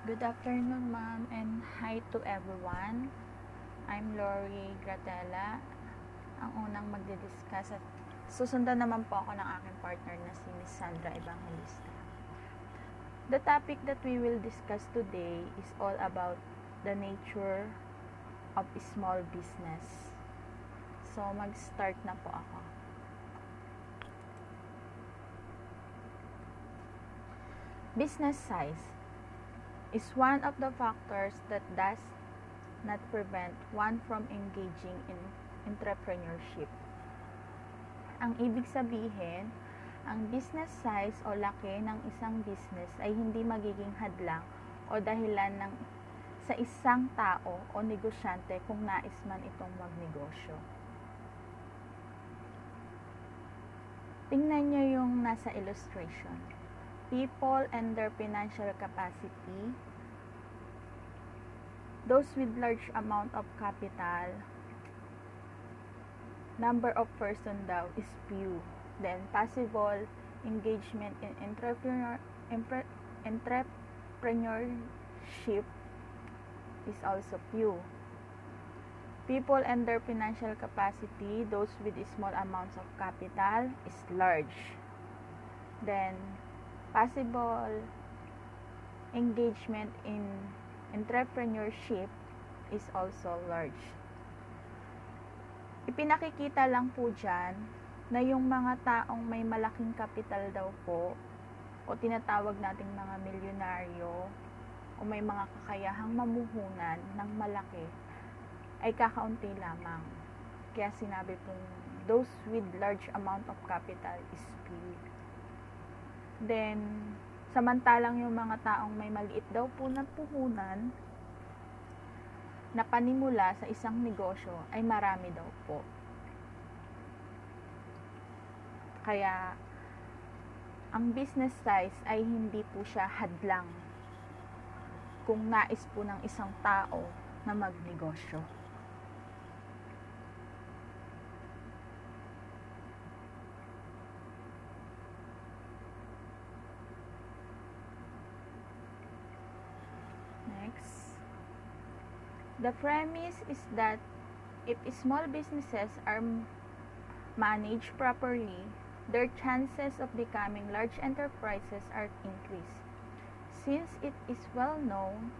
Good afternoon, ma'am, and hi to everyone. I'm Lori Gratella, ang unang magdi-discuss at susundan naman po ako ng aking partner na si Miss Sandra Evangelista. The topic that we will discuss today is all about the nature of small business. So, mag-start na po ako. Business size is one of the factors that does not prevent one from engaging in entrepreneurship. Ang ibig sabihin, ang business size o laki ng isang business ay hindi magiging hadlang o dahilan sa isang tao o negosyante kung nais man itong magnegosyo. Tingnan nyo yung nasa illustration. People and their financial capacity. Those with large amount of capital. Number of person daw is few. Then possible engagement in entrepreneurship is also few. People and their financial capacity, those with small amounts of capital, is large. Then possible engagement in entrepreneurship is also large. Ipinakikita lang po dyan na yung mga taong may malaking kapital daw po o tinatawag nating mga milyonaryo o may mga kakayahang mamuhunan ng malaki ay kakaunti lamang. Kaya sinabi pong those with large amount of capital is few. Then, samantalang yung mga taong may maliit daw po na puhunan na panimula sa isang negosyo ay marami daw po. Kaya, ang business size ay hindi po siya hadlang kung nais po ng isang tao na magnegosyo. Next. The premise is that if small businesses are managed properly, their chances of becoming large enterprises are increased. Since it is well known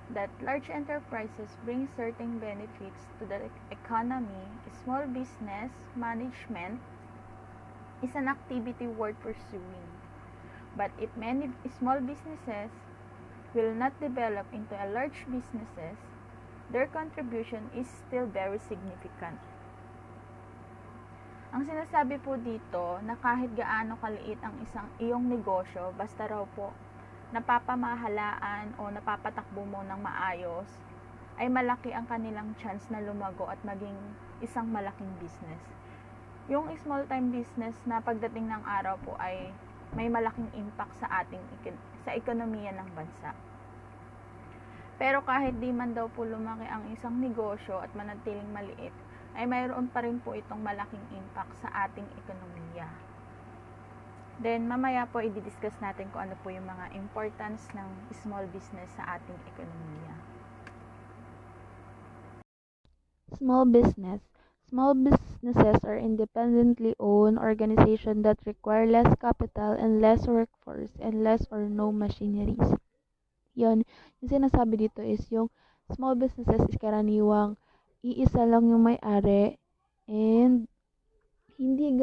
that large enterprises bring certain benefits to the economy, small business management is an activity worth pursuing. But if many small businesses will not develop into a large businesses, their contribution is still very significant. Ang sinasabi po dito na kahit gaano kaliit ang iyong negosyo, basta raw po napapamahalaan o napapatakbo mo ng maayos, ay malaki ang kanilang chance na lumago at maging isang malaking business. Yung small time business na pagdating ng araw po ay may malaking impact sa ekonomiya ng bansa. Pero kahit di man daw po lumaki ang isang negosyo at manatiling maliit, ay mayroon pa rin po itong malaking impact sa ating ekonomiya. Then, mamaya po i-discuss natin kung ano po yung mga importance ng small business sa ating ekonomiya. Small business. Small businesses are independently owned organizations that require less capital and less workforce and less or no machineries. Yon, yung sinasabi dito is yung small businesses is karaniwang iisa lang yung may-ari and hindi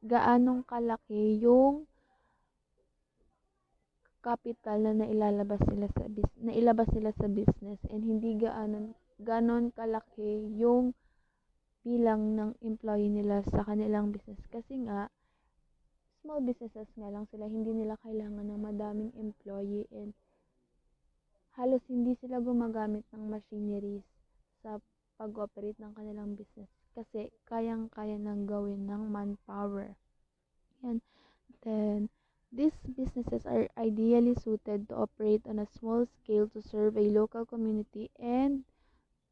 gaanong kalaki yung capital na nailabas nila sa business and hindi ganon kalaki yung bilang ng employee nila sa kanilang business kasi nga small businesses nga lang sila, hindi nila kailangan ng madaming employee and halos hindi sila gumagamit ng machineries sa pag-operate ng kanilang business kasi kayang-kaya nang gawin ng manpower. Yan. Then, these businesses are ideally suited to operate on a small scale to serve a local community and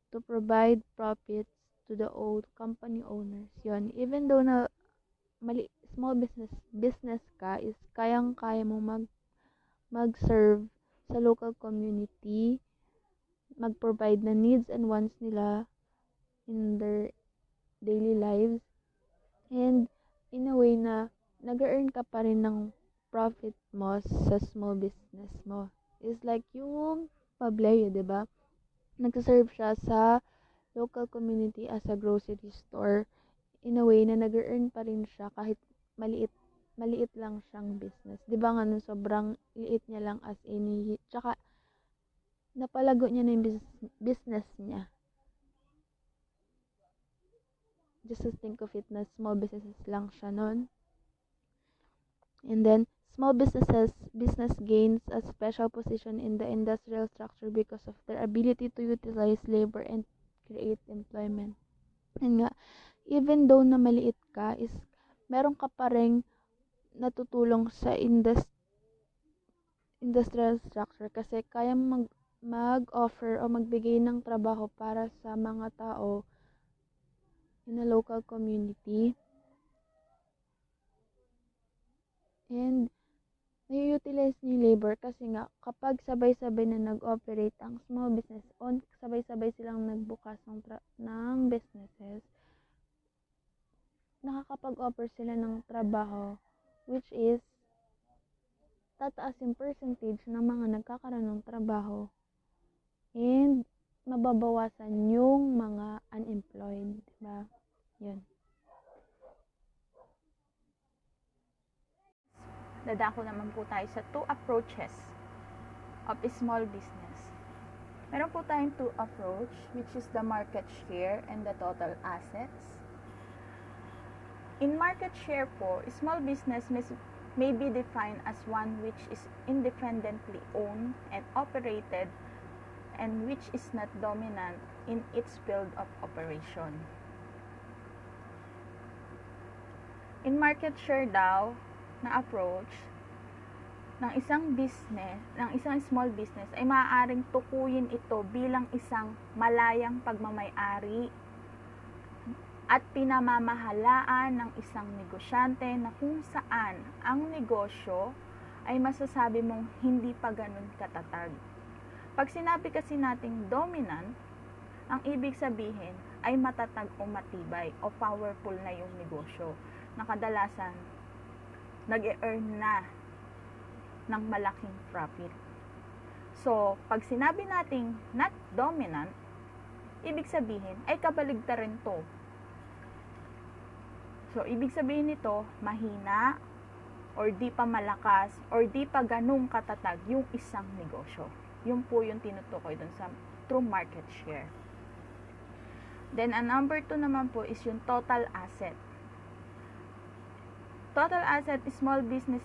to provide profits to the old company owners. Yon, even though na small business ka is kayang-kaya mo mag-serve sa local community, mag-provide na needs and wants nila in their daily lives, and in a way na nag-earn ka pa rin ng profit mo sa small business mo. Is like yung Pableyo, di ba? Nagsaserve siya sa local community as a grocery store, in a way na nag-earn pa rin siya kahit maliit maliit lang siyang business. 'Di ba nga nung sobrang liit niya lang as any, tsaka napalago niya na yung business niya. Just to think of it na small businesses lang siya nun. And then, small business gains a special position in the industrial structure because of their ability to utilize labor and create employment. And nga, even though na maliit ka, is meron ka pa rin natutulong sa industrial structure kasi kaya mag-offer o magbigay ng trabaho para sa mga tao in a local community. And nai-utilize niya yung labor kasi nga kapag sabay-sabay na nag-operate ang small business on sabay-sabay silang nagbukas ng businesses, nakakapag-offer sila ng trabaho, which is tataas yung percentage ng mga nagkakaroon ng trabaho and mababawasan yung mga unemployed, diba? Yun. Dadako naman po tayo sa 2 approaches of a small business. Meron po tayong 2 approach, which is the market share and the total assets. In market share po, small business may be defined as one which is independently owned and operated and which is not dominant in its field of operation. In market share daw na approach ng isang small business ay maaaring tukuyin ito bilang isang malayang pagmamay-ari at pinamamahalaan ng isang negosyante na kung saan ang negosyo ay masasabi mong hindi pa ganun katatag. Pag sinabi kasi nating dominant, ang ibig sabihin ay matatag o matibay o powerful na yung negosyo na kadalasan nag-e-earn na ng malaking profit. So, pag sinabi nating not dominant, ibig sabihin ay kabaligtaran to. So, ibig sabihin nito, mahina or di pa malakas or di pa ganung katatag yung isang negosyo. Yun po yung tinutukoy dun sa true market share. Then, ang number 2 naman po is yung total asset. Total asset small business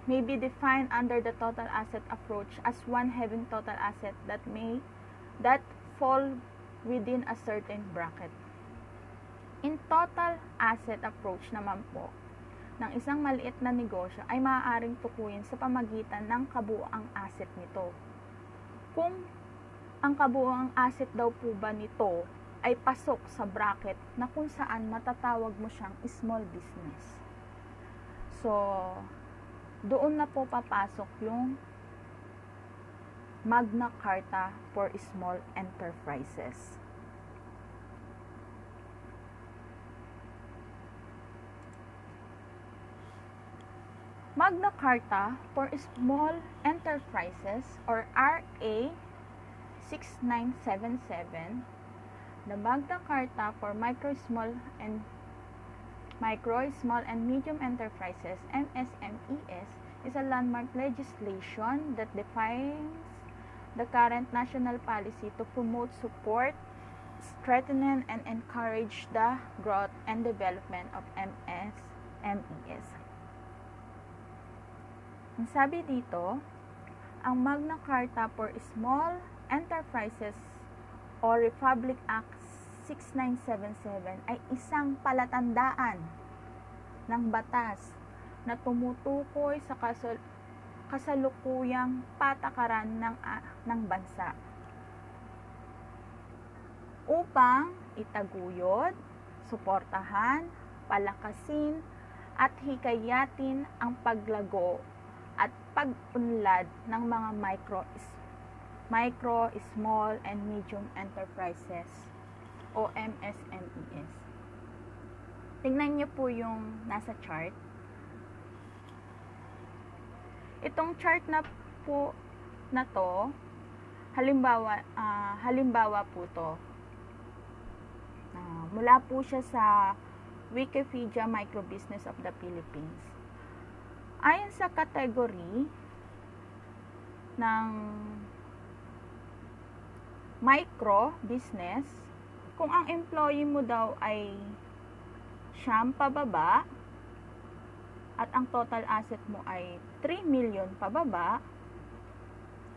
may be defined under the total asset approach as one having total asset that fall within a certain bracket. In total asset approach naman po, ng isang maliit na negosyo ay maaaring tukuyin sa pamagitan ng kabuuang asset nito. Kung ang kabuuang asset daw po ba nito ay pasok sa bracket na kung saan matatawag mo siyang small business. So, doon na po papasok yung Magna Carta for Small Enterprises. Magna Carta for Small Enterprises or RA 6977, the Magna Carta for Micro, Small, and Medium Enterprises, MSMES, is a landmark legislation that defines the current national policy to promote, support, strengthen, and encourage the growth and development of MSMES. Ang sabi dito, ang Magna Carta for Small Enterprises o Republic Act 6977 ay isang palatandaan ng batas na tumutukoy sa kasalukuyang patakaran ng bansa upang itaguyod, suportahan, palakasin at hikayatin ang paglago at pag-unlad ng mga micro, small, and medium enterprises o MSMEs. Tingnan niyo po yung nasa chart. Itong chart na po na to, halimbawa po to. Mula po siya sa Wikipedia Microbusiness of the Philippines. Ayon sa category ng micro business, kung ang employee mo daw ay siyam pababa at ang total asset mo ay 3 million pababa,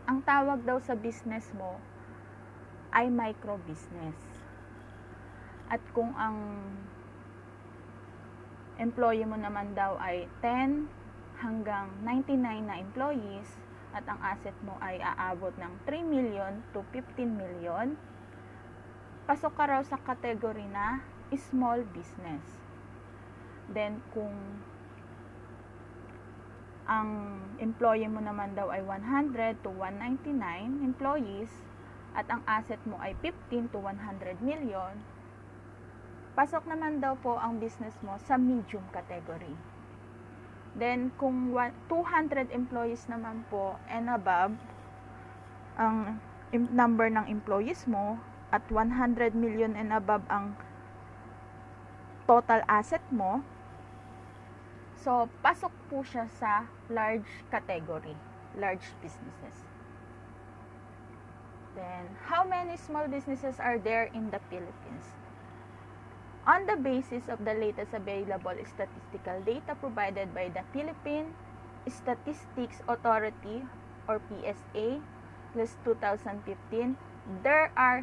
ang tawag daw sa business mo ay micro business. At kung ang employee mo naman daw ay 10 hanggang 99 na employees at ang asset mo ay aabot ng 3 million to 15 million, pasok ka raw sa category na small business. Then, kung ang employee mo naman daw ay 100 to 199 employees at ang asset mo ay 15 to 100 million, pasok naman daw po ang business mo sa medium category. Then, kung 200 employees naman po and above ang number ng employees mo at 100 million and above ang total asset mo, so pasok po siya sa large category, large businesses. Then, how many small businesses are there in the Philippines? On the basis of the latest available statistical data provided by the Philippine Statistics Authority or PSA, list 2015, there are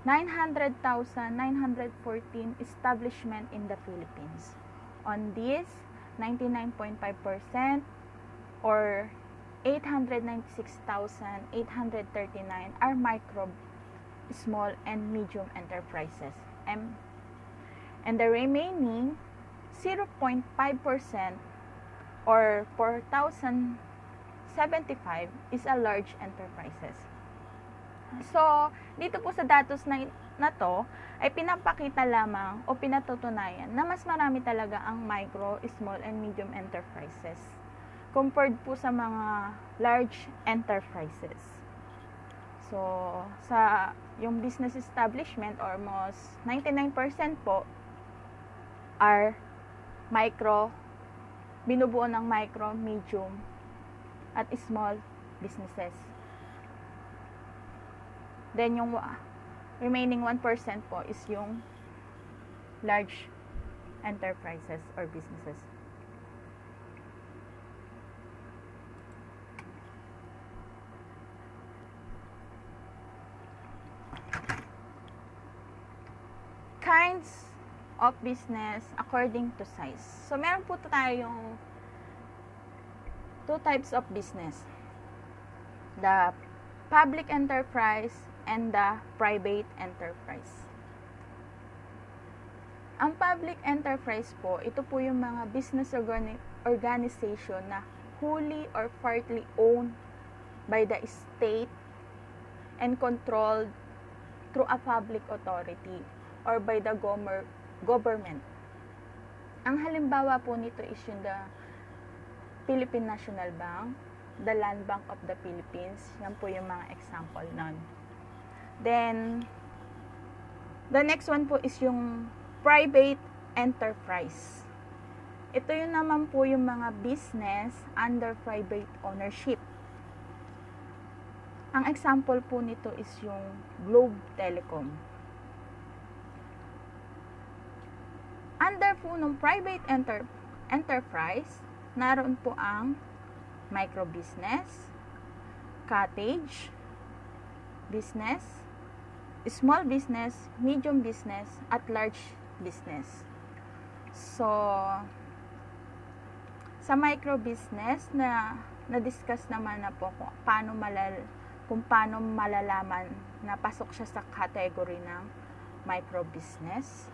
900,914 establishments in the Philippines. On this, 99.5% or 896,839 are micro, small, and medium enterprises. And the remaining 0.5% or 4,075 is a large enterprises. So, dito po sa datos na to ay pinapakita lamang o pinatutunayan na mas marami talaga ang micro, small, and medium enterprises compared po sa mga large enterprises. So, sa yung business establishment, almost 99% po are micro, binubuo ng micro, medium, at small businesses. Then, yung remaining 1% po is yung large enterprises or businesses. Kinds of business according to size. So, meron po tayong two types of business. The public enterprise and the private enterprise. Ang public enterprise po, ito po yung mga business organization na wholly or partly owned by the state and controlled through a public authority or by the government. Ang halimbawa po nito is yung the Philippine National Bank, the Land Bank of the Philippines. Yan po yung mga example nun. Then, the next one po is yung private enterprise. Ito yung naman po yung mga business under private ownership. Ang example po nito is yung Globe Telecom. Under po ng private enterprise, naroon po ang micro business, cottage business, small business, medium business, at large business. So, sa micro business na-discuss naman na po kung paano malalaman na pasok siya sa category ng micro business.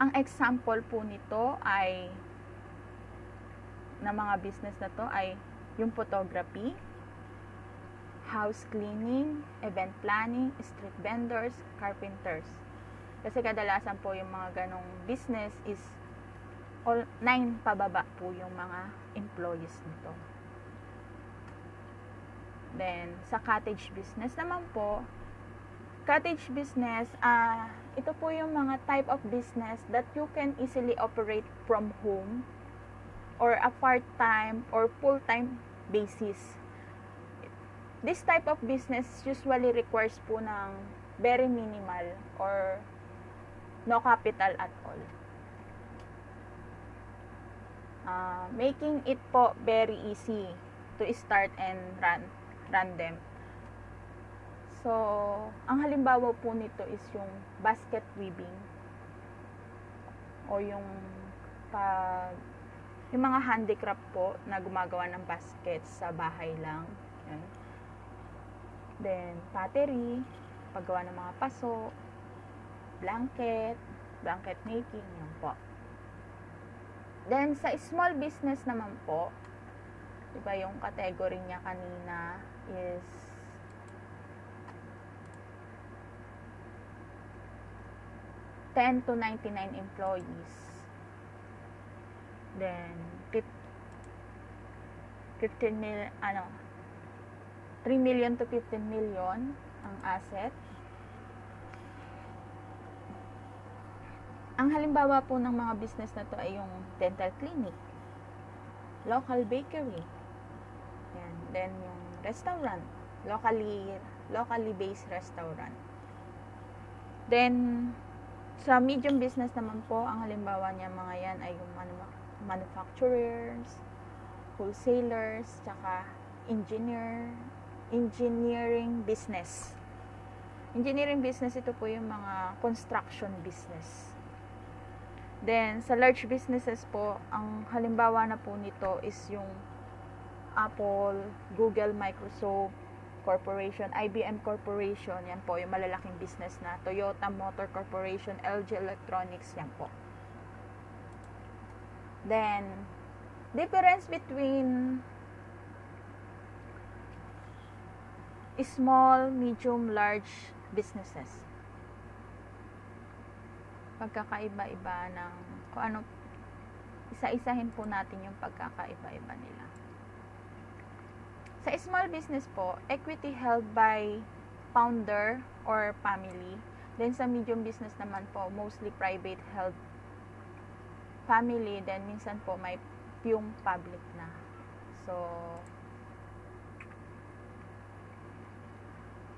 Ang example po nito ay na mga business na to ay yung photography, house cleaning, event planning, street vendors, carpenters. Kasi kadalasan po yung mga ganong business is all 9 pababa po yung mga employees nito. Then, sa cottage business naman po, cottage business, ito po yung mga type of business that you can easily operate from home or a part-time or full-time basis. This type of business usually requires po ng very minimal or no capital at all. Making it po very easy to start and run them. So, ang halimbawa po nito is yung basket weaving o yung mga handicraft po na gumagawa ng basket sa bahay lang. Yan. Then, pottery, paggawa ng mga paso, blanket making, yan po. Then, sa small business naman po, diba yung category niya kanina is $10 to 99 employees. Then, 3 million to 15 million ang asset. Ang halimbawa po ng mga business na to ay yung dental clinic, local bakery, yan. Then yung restaurant, locally based restaurant. Then sa medium business naman po, ang halimbawa niya mga yan ay yung manufacturers, wholesalers, tsaka engineering business. Engineering business, ito po yung mga construction business. Then, sa large businesses po, ang halimbawa na po nito is yung Apple, Google, Microsoft Corporation, IBM Corporation, yan po, yung malalaking business na Toyota Motor Corporation, LG Electronics, yan po. Then, difference between small, medium, large businesses. Pagkakaiba-iba ng kung ano, isa-isahin po natin yung pagkakaiba-iba nila. Sa small business po, equity held by founder or family. Then sa medium business naman po, mostly private held family. Then minsan po may yung public na. So,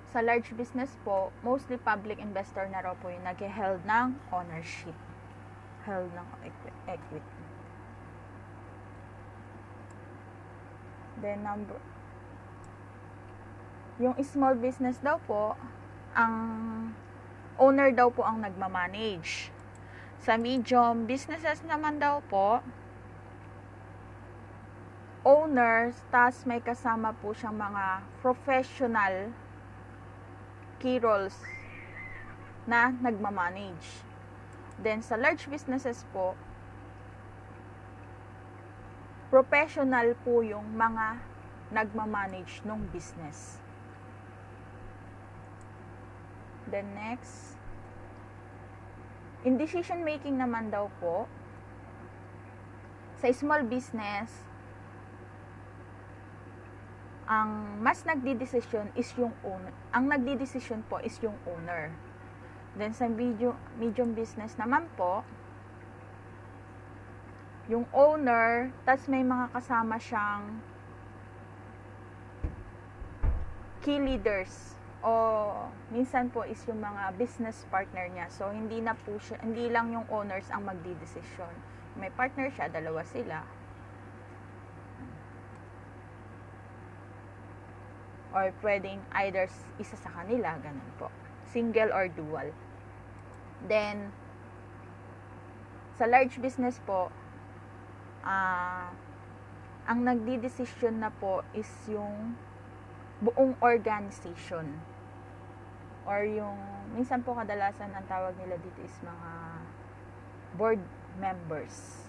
sa large business po, mostly public investor na raw po yung nag-held ng ownership. Held ng equity. Then yung small business daw po, ang owner daw po ang nagmamanage. Sa medium businesses naman daw po, owners, tas may kasama po siyang mga professional key roles na nagmamanage. Then sa large businesses po, professional po yung mga nagmamanage ng business. Then next, in decision making naman daw po, sa small business, ang mas nagdidesisyon is yung owner. Ang nagdidesisyon po is yung owner. Then sa medium business naman po, yung owner, tas may mga kasama siyang key leaders o minsan po is yung mga business partner niya. So hindi lang yung owners ang magdidesisyon. May partner siya, dalawa sila. Or pwedeng either isa sa kanila, ganun po. Single or dual. Then, sa large business po, ang nagdidesisyon na po is yung buong organization. Or yung, minsan po kadalasan ang tawag nila dito is mga board members.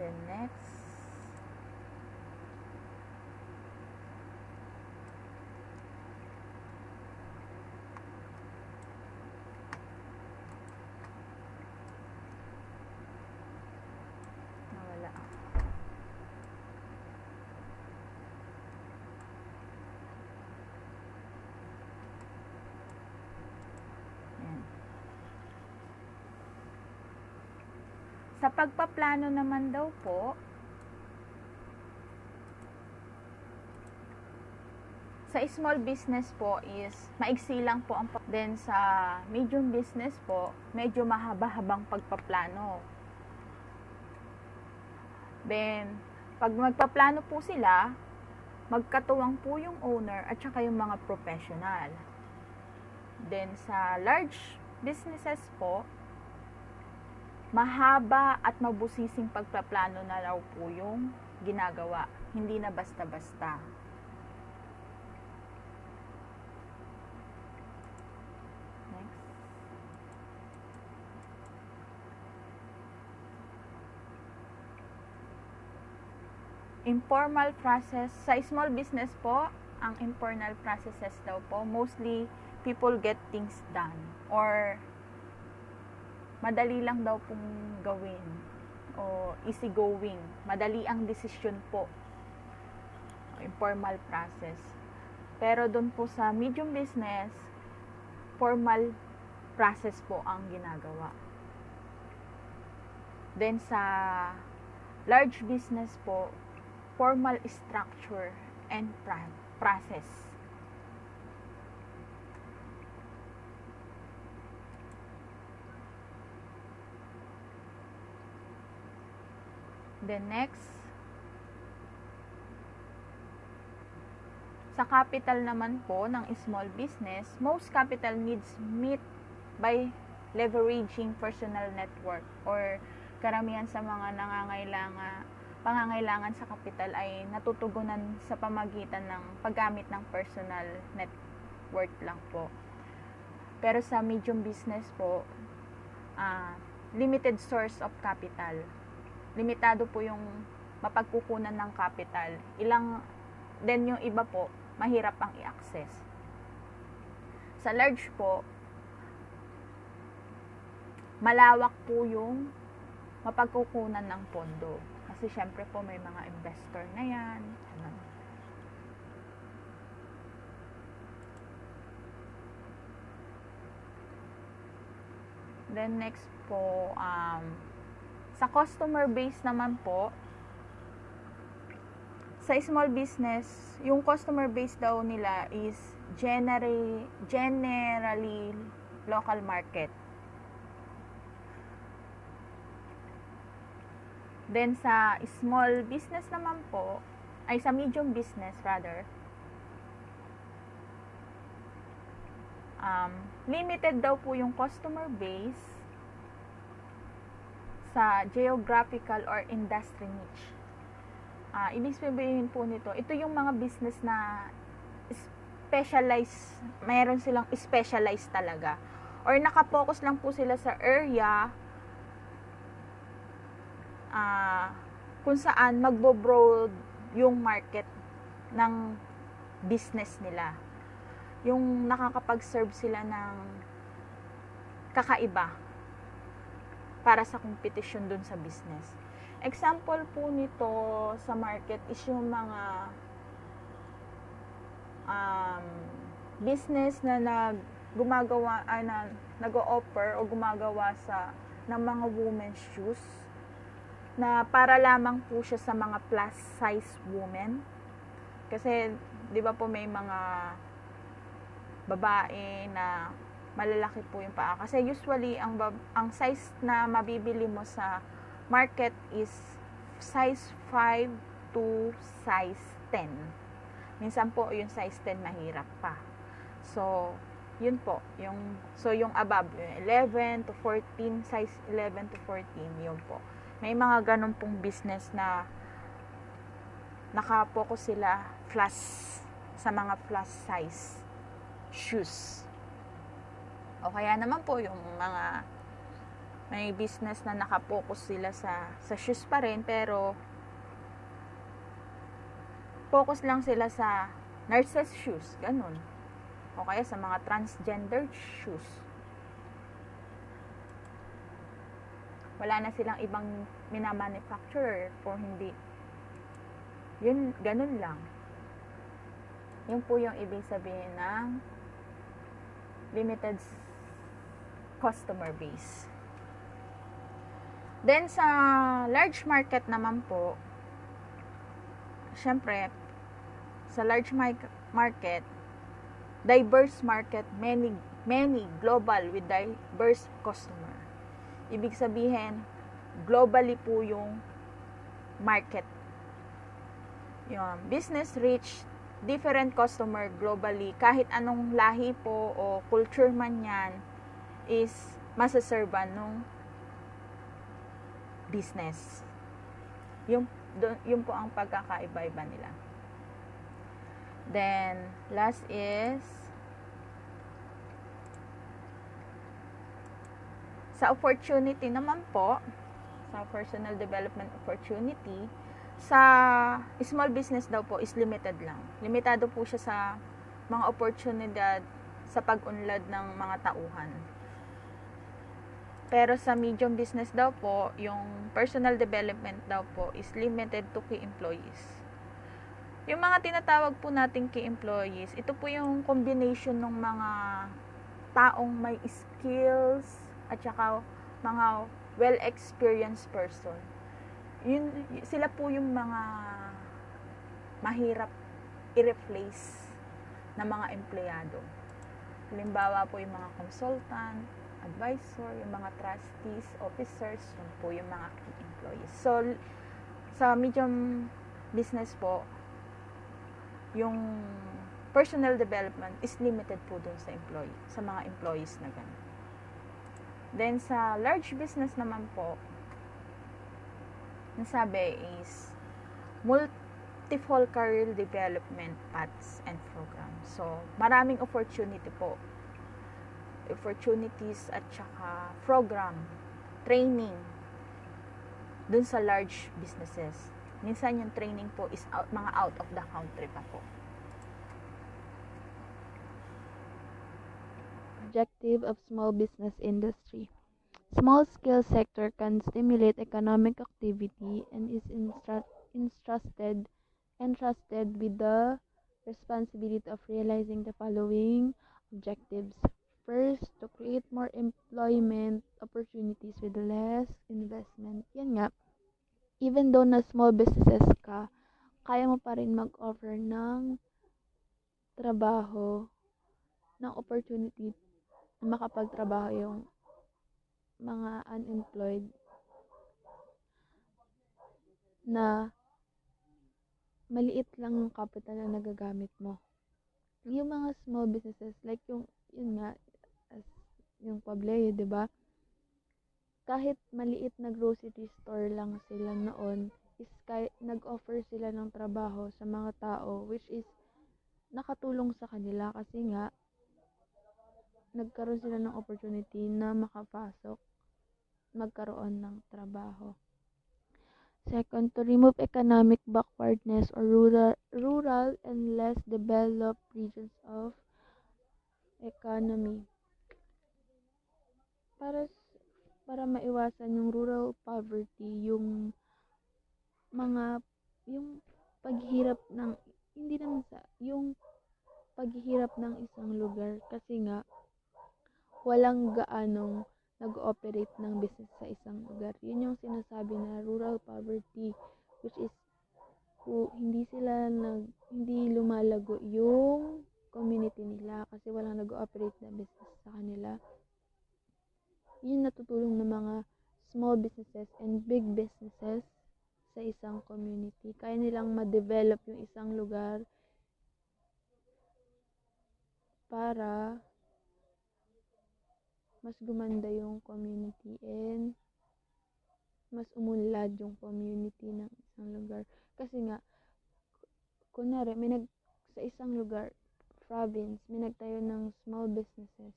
Then next, nawala. Yan. Sa pagpaplano naman daw po, sa small business po is maigsi lang po ang then sa medium business po, medyo mahaba-habang pagpaplano. Then, pag magpaplano po sila, magkatuwang po yung owner at saka yung mga professional. Then, sa large businesses po, mahaba at mabusising pagpaplano na raw po yung ginagawa. Hindi na basta-basta. Next. Informal process. Sa small business po, ang informal processes daw po, mostly people get things done. Or madali lang daw pong gawin o easy going. Madali ang desisyon po. Informal process. Pero doon po sa medium business, formal process po ang ginagawa. Then sa large business po, formal structure and process. Then next, sa capital naman po ng small business, most capital needs meet by leveraging personal network or karamihan sa mga pangangailangan sa kapital ay natutugunan sa pamagitan ng paggamit ng personal network lang po. Pero sa medium business po, limited source of capital. Limitado po yung mapagkukunan ng capital. Then yung iba po, mahirap ang i-access. Sa large po, malawak po yung mapagkukunan ng pondo. Kasi syempre po may mga investor na yan. Then next po, sa customer base naman po, sa small business, yung customer base daw nila is generally local market. Then sa small business naman po, ay sa medium business rather, limited daw po yung customer base sa geographical or industry niche. Ibig sabihin po nito, ito yung mga business na specialized, mayroon silang specialized talaga. Or nakapokus lang po sila sa area kung saan magbo-broad yung market ng business nila. Yung nakakapag-serve sila ng kakaiba para sa competition dun sa business. Example po nito sa market is yung mga business na nag-o-offer o gumagawa ng mga women's shoes na para lamang po siya sa mga plus size women. Kasi 'di ba po may mga babae na malalaki po yung paa. Kasi usually ang size na mabibili mo sa market is size 5 to size 10. Minsan po yung size 10 mahirap pa. So, yun po. Yung above, yung 11 to 14, size 11 to 14, yun po. May mga ganun pong business na nakapokus sila sa mga plus size shoes. O kaya naman po yung mga May business na nakapokus sila sa shoes pa rin, pero focus lang sila sa nurses shoes, ganun. O kaya sa mga transgender shoes. Wala na silang ibang minamanufacturer kung hindi. Yun, ganun lang. Yun po yung ibig sabihin ng limited customer base. Then, sa large market naman po, syempre, sa large market, diverse market, many global with diverse customer. Ibig sabihin, globally po yung market. Yung business reach different customer globally. Kahit anong lahi po o culture man yan, is masaserban nung business. Yung po ang pagkakaiba-iba nila. Then, last is sa opportunity naman po, sa personal development opportunity, sa small business daw po is limited lang. Limitado po siya sa mga oportunidad sa pag-unlad ng mga tauhan. Pero sa medium business daw po, yung personal development daw po is limited to key employees. Yung mga tinatawag po nating key employees, ito po yung combination ng mga taong may skills at saka mga well-experienced person. Sila po yung mga mahirap i-replace na mga empleyado. Halimbawa po yung mga consultant, advisor, yung mga trustees, officers, yun po yung mga key employees. So, sa medium business po, yung personal development is limited po dun sa mga employees na ganun. Then, sa large business naman po, nasabi is multiple career development paths and programs. So, maraming opportunity po. Opportunities at saka program, training dun sa large businesses. Minsan yung training po is mga out of the country pa po. Objective of small business industry. Small-scale sector can stimulate economic activity and is entrusted with the responsibility of realizing the following objectives. First, to create more employment opportunities with less investment. Yan nga, even though na small businesses ka, kaya mo pa rin mag-offer ng trabaho, ng opportunity na makapagtrabaho yung mga unemployed na maliit lang yung capital na nagagamit mo. Yung mga small businesses, like yun nga, as yung Pableo, di ba? Kahit maliit na grocery store lang sila noon, is nag-offer sila ng trabaho sa mga tao, which is nakatulong sa kanila kasi nga, nagkaroon sila ng opportunity na makapasok, magkaroon ng trabaho. Second, to remove economic backwardness or rural and less developed regions of economy. Para maiwasan yung rural poverty, yung paghihirap ng yung paghihirap ng isang lugar kasi nga walang gaanong nag-ooperate ng business sa isang lugar. Yun yung sinasabi na rural poverty, which is hindi lumalago yung community nila kasi walang nag-ooperate na business sa kanila. Yun natutulong ng mga small businesses and big businesses sa isang community. Kaya nilang ma-develop yung isang lugar para mas gumanda yung community and mas umunlad yung community ng isang lugar. Kasi nga, kunwari, sa isang lugar, province, may nagtayo ng small businesses.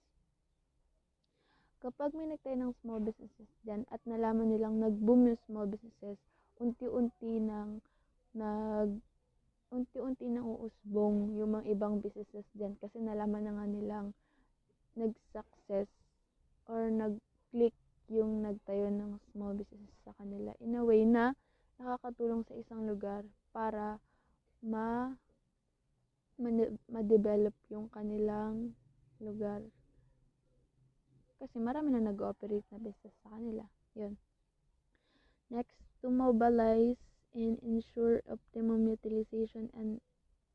kapag may nagtayo ng small businesses dyan at nalaman nilang nag-boom yung small businesses, unti-unti nang nag unti-unti nang uusbong yung mga ibang businesses dyan kasi nalaman na nga nilang nag-success or nag-click yung nagtayo ng small businesses sa kanila in a way na nakakatulong sa isang lugar para ma-develop yung kanilang lugar. Kasi marami na nag-ooperate na business sa kanila. Yun. Next, to mobilize and ensure optimum utilization and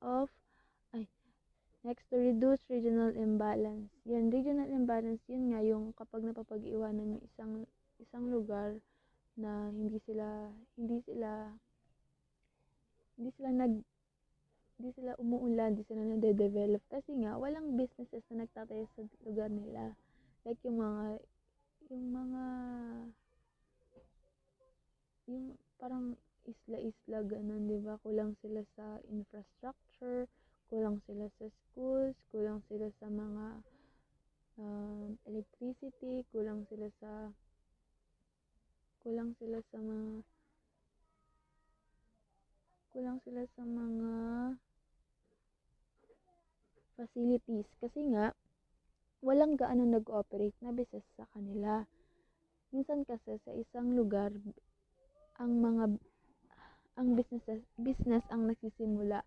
of next, to reduce regional imbalance. Yan, regional imbalance, yun nga yung kapag napapag-iwanan yung isang lugar na hindi sila umuunlad, hindi sila nade-develop kasi nga walang businesses na nagtatayo sa lugar nila. Like yung parang isla-isla ganun, 'di ba? Kulang sila sa infrastructure, kulang sila sa schools, kulang sila sa mga electricity, kulang sila sa mga facilities kasi nga walang gaano nag-ooperate na business sa kanila. Minsan kasi sa isang lugar ang business ang nagsisimula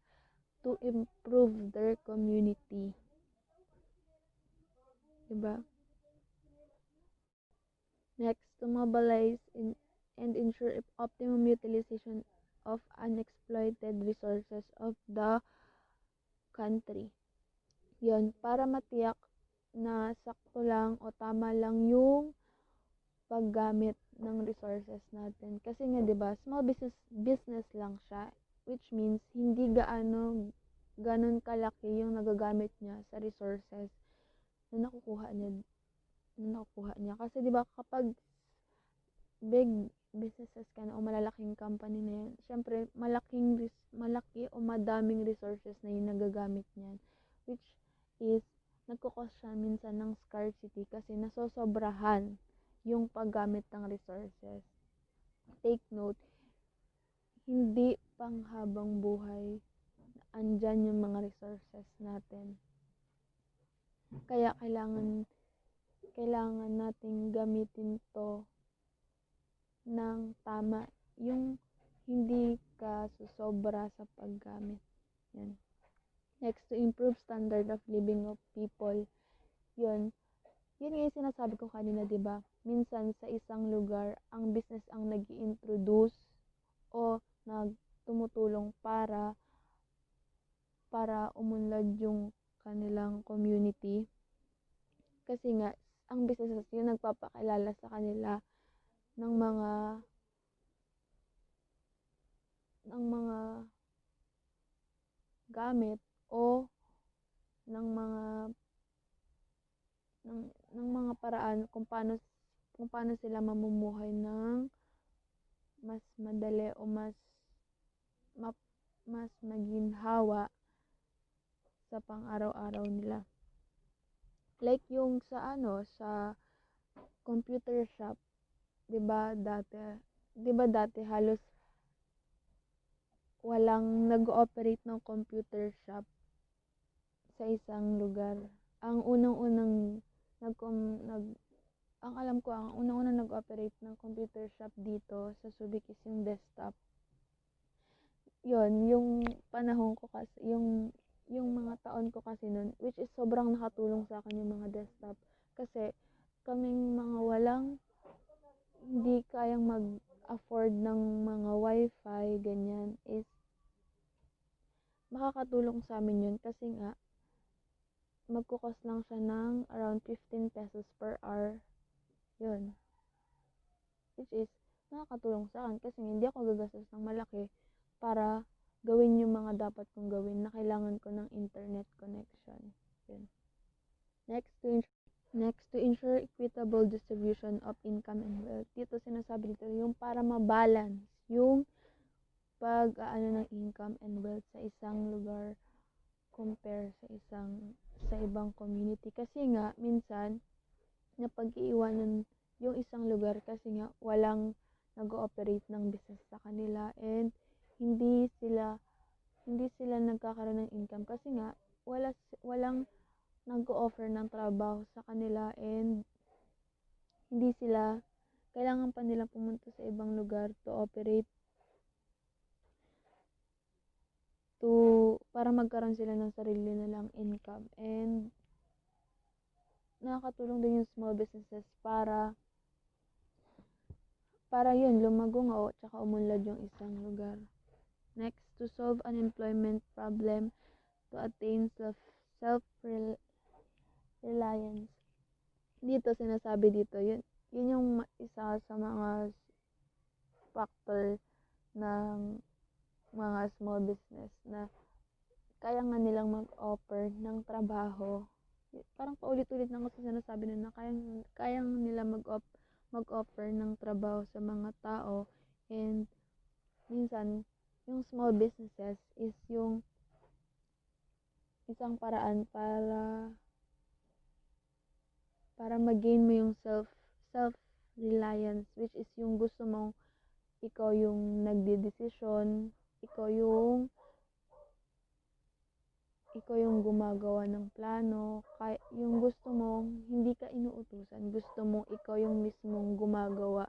to improve their community. Diba? Next, to mobilize and ensure optimum utilization of unexploited resources of the country. Yon, para matiyak na sakto lang o tama lang yung paggamit ng resources natin. Kasi nga 'di ba, small business lang siya, which means hindi ganon kalaki yung nagagamit niya sa resources na nakukuha niya. Kasi 'di ba kapag big businesses ka na o malalaking company na yan, syempre malaki o madaming resources na yung nagagamit niyan, which is nagkukos siya minsan ng scarcity kasi nasosobrahan yung paggamit ng resources. Take note, hindi panghabang buhay andyan yung mga resources natin. Kaya kailangan nating gamitin to ng tama, yung hindi ka susobra sa paggamit. Yan. Next, to improve standard of living of people. Yun nga yung sinasabi ko kanina, di ba? Minsan sa isang lugar, ang business ang nag-i-introduce o tumutulong para umunlad yung kanilang community. Kasi nga, ang businesses yung nagpapakilala sa kanila ng mga gamit o ng mga paraan kung paano sila mamumuhay ng mas madali o mas maginhawa sa pang-araw-araw nila. Like yung sa computer shop, 'di ba dati halos walang nag-ooperate ng computer shop sa isang lugar. Ang unang-unang nag-operate ng computer shop dito sa Subic is yung desktop. Yun, yung panahon ko kasi, yung mga taon ko kasi nun, which is sobrang nakatulong sa akin yung mga desktop. Kasi kaming mga hindi kayang mag-afford ng mga wifi, ganyan, is makakatulong sa amin yun kasi nga magkukos lang siya ng around 15 pesos per hour. Yun. Which is, nakakatulong sa akin kasi hindi ako gagastos ng malaki para gawin yung mga dapat kong gawin na kailangan ko ng internet connection. Yun. Next, to ensure equitable distribution of income and wealth. Dito sinasabi dito yung para mabalance yung ng income and wealth sa isang lugar compare sa ibang community. Kasi nga, minsan, na pag-iiwanan yung isang lugar kasi nga walang nag-ooperate ng business sa kanila, and hindi sila hindi sila nagkakaroon ng income kasi nga walang nag-o-offer ng trabaho sa kanila, and hindi sila kailangan pa nilang pumunta sa ibang lugar to operate para magkaroon sila ng sarili nilang income. And nakakatulong din yung small businesses para yun lumago nga o tsaka umunlad yung isang lugar. Next, to solve unemployment problem, to attain self-reliance. Dito sinasabi dito, yun yung isa sa mga factor ng mga small business na kaya nga nilang mag-offer ng trabaho. Parang paulit-ulit na kasi sinasabi na kaya nila mag-offer ng trabaho sa mga tao, and minsan yung small businesses is yung isang paraan para mag-gain mo yung self-reliance, which is yung gusto mong ikaw yung nagde-decision, ikaw yung gumagawa ng plano, yung gusto mong hindi ka inuutusan, gusto mong ikaw yung mismong gumagawa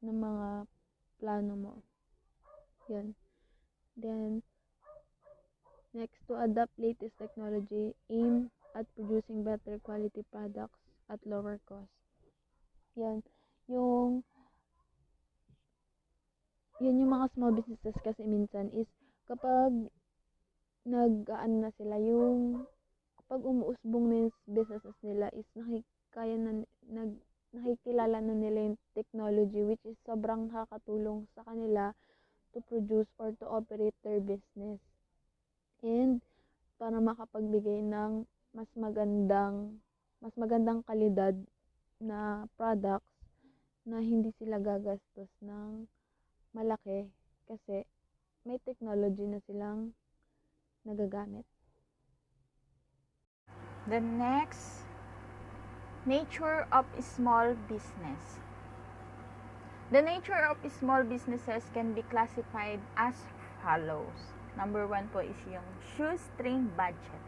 ng mga plano mo. Yan. Then, next, to adopt latest technology, aim at producing better quality products at lower cost. Yan. Yung mga small businesses kasi minsan is kapag nag-ano na sila, yung kapag umuusbong na yung businesses nila is nakikilala na nila yung technology, which is sobrang nakakatulong sa kanila to produce or to operate their business, and para makapagbigay ng mas magandang kalidad na products na hindi sila gagastos ng malaki kasi may technology na silang nagagamit. The next, nature of small business. The nature of small businesses can be classified as follows. Number 1 po is yung shoestring budget.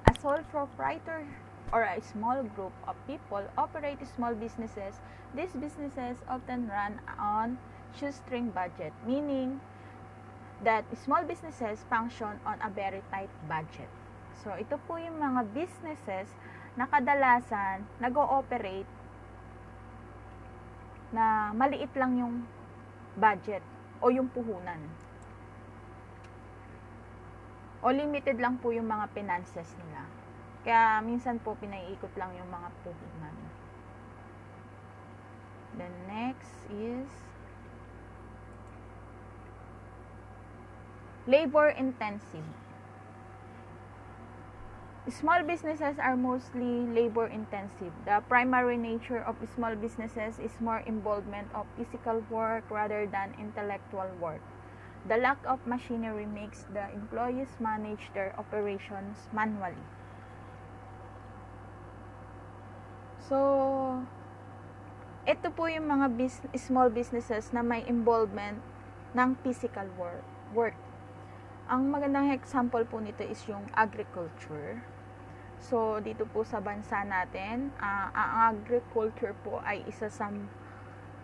A sole proprietor or a small group of people operate small businesses. These businesses often run on shoestring budget, meaning that small businesses function on a very tight budget. So, ito po yung mga businesses na kadalasan nag-ooperate na maliit lang yung budget o yung puhunan. O limited lang po yung mga finances nila. Kaya minsan po pinaiikot lang yung mga puhunan. The next is labor intensive. Small businesses are mostly labor intensive. The primary nature of small businesses is more involvement of physical work rather than intellectual work. The lack of machinery makes the employees manage their operations manually. So, ito po yung mga small businesses na may involvement ng physical work. Ang magandang example po nito is yung agriculture. So, dito po sa bansa natin, ang agriculture po ay isa sa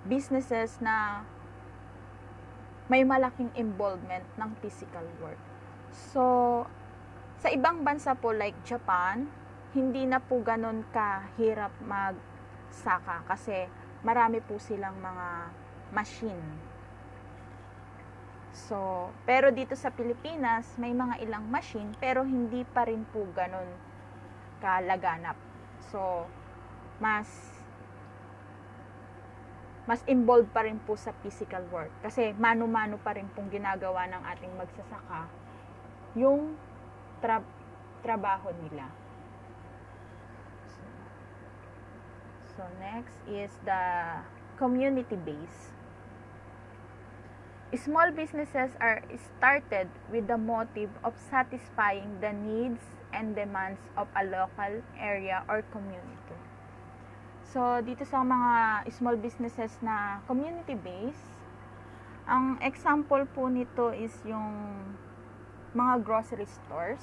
businesses na may malaking involvement ng physical work. So, sa ibang bansa po like Japan, hindi na po ganun kahirap magsaka kasi marami po silang mga machine. So, pero dito sa Pilipinas, may mga ilang machine pero hindi pa rin po ganun kalaganap. So, mas involved pa rin po sa physical work kasi mano-mano pa rin pong ginagawa ng ating magsasaka yung trabaho nila. So, next is the community base. Small businesses are started with the motive of satisfying the needs and demands of a local area or community. So, dito sa mga small businesses na community-based, ang example po nito is yung mga grocery stores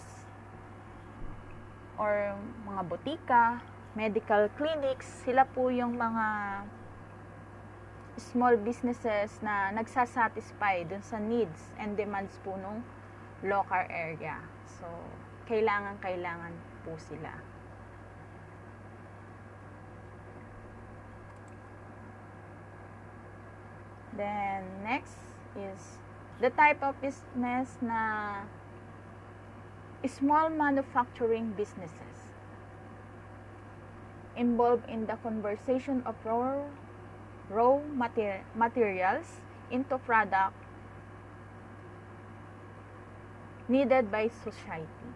or mga botika, medical clinics. Sila po yung mga small businesses na nagsasatisfy dun sa needs and demands po nung local area. So, kailangan po sila. Then, next is the type of business na small manufacturing businesses involved in the conversion of raw materials into product needed by society.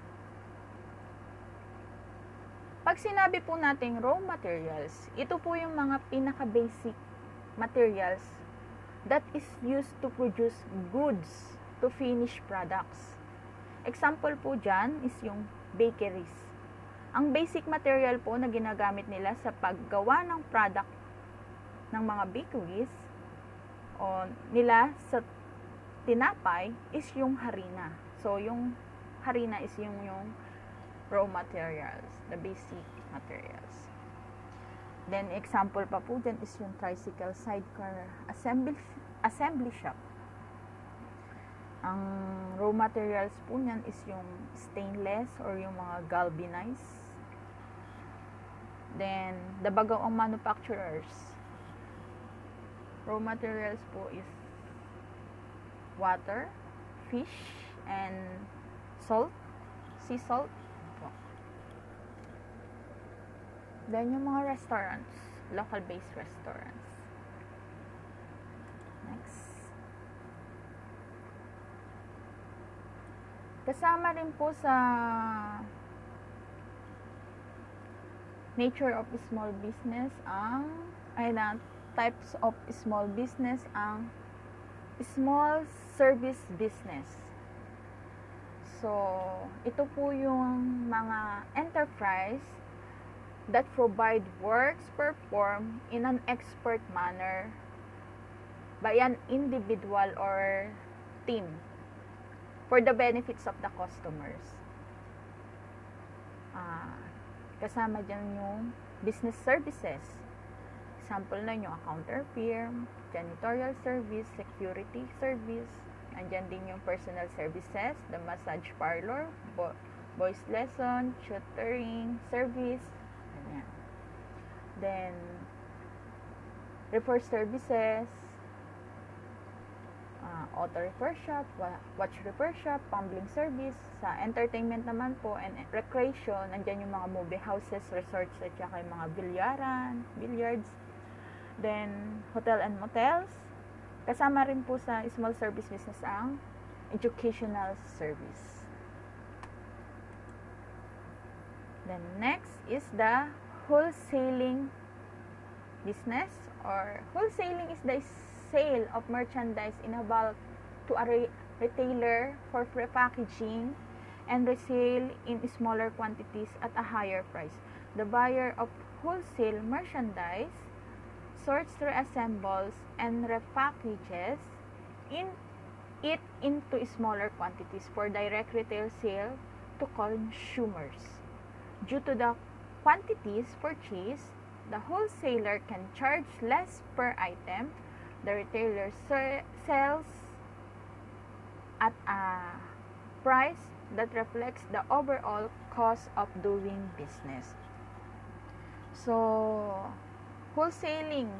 Pag sinabi po nating raw materials, ito po yung mga pinaka-basic materials that is used to produce goods to finished products. Example po dyan is yung bakeries. Ang basic material po na ginagamit nila sa paggawa ng product ng mga bakeries o nila sa tinapay is yung harina. So, yung harina is yung raw materials, the basic materials. Then, example pa po dyan is yung tricycle sidecar assembly shop. Ang raw materials po niyan is yung stainless or yung mga galvanized. Then, the bagaong manufacturers. Raw materials po is water, fish, and salt, sea salt. Then, yung mga restaurants, local-based restaurants. Next. Kasama rin po sa nature of small business types of small business ang small service business. So, ito po yung mga enterprise that provide works performed in an expert manner by an individual or team for the benefits of the customers. Kasama dyan yung business services. Example na yung accounter firm, janitorial service, security service, andyan din yung personal services, the massage parlor, voice lesson, tutoring service, ganyan. Then, repair services, auto repair shop, watch repair shop, tumbling service. Sa entertainment naman po and recreation, andyan yung mga movie houses, resorts, at saka yung mga billiards. Then, hotel and motels. Kasama rin po sa small service business ang educational service. Then, next is the wholesaling business, or wholesaling is the sale of merchandise in a bulk to a retailer for prepackaging and resale in smaller quantities at a higher price. The buyer of wholesale merchandise sorts, reassembles, and repackages it into smaller quantities for direct retail sale to consumers. Due to the quantities purchased, the wholesaler can charge less per item. The retailer sells at a price that reflects the overall cost of doing business. So, wholesaling,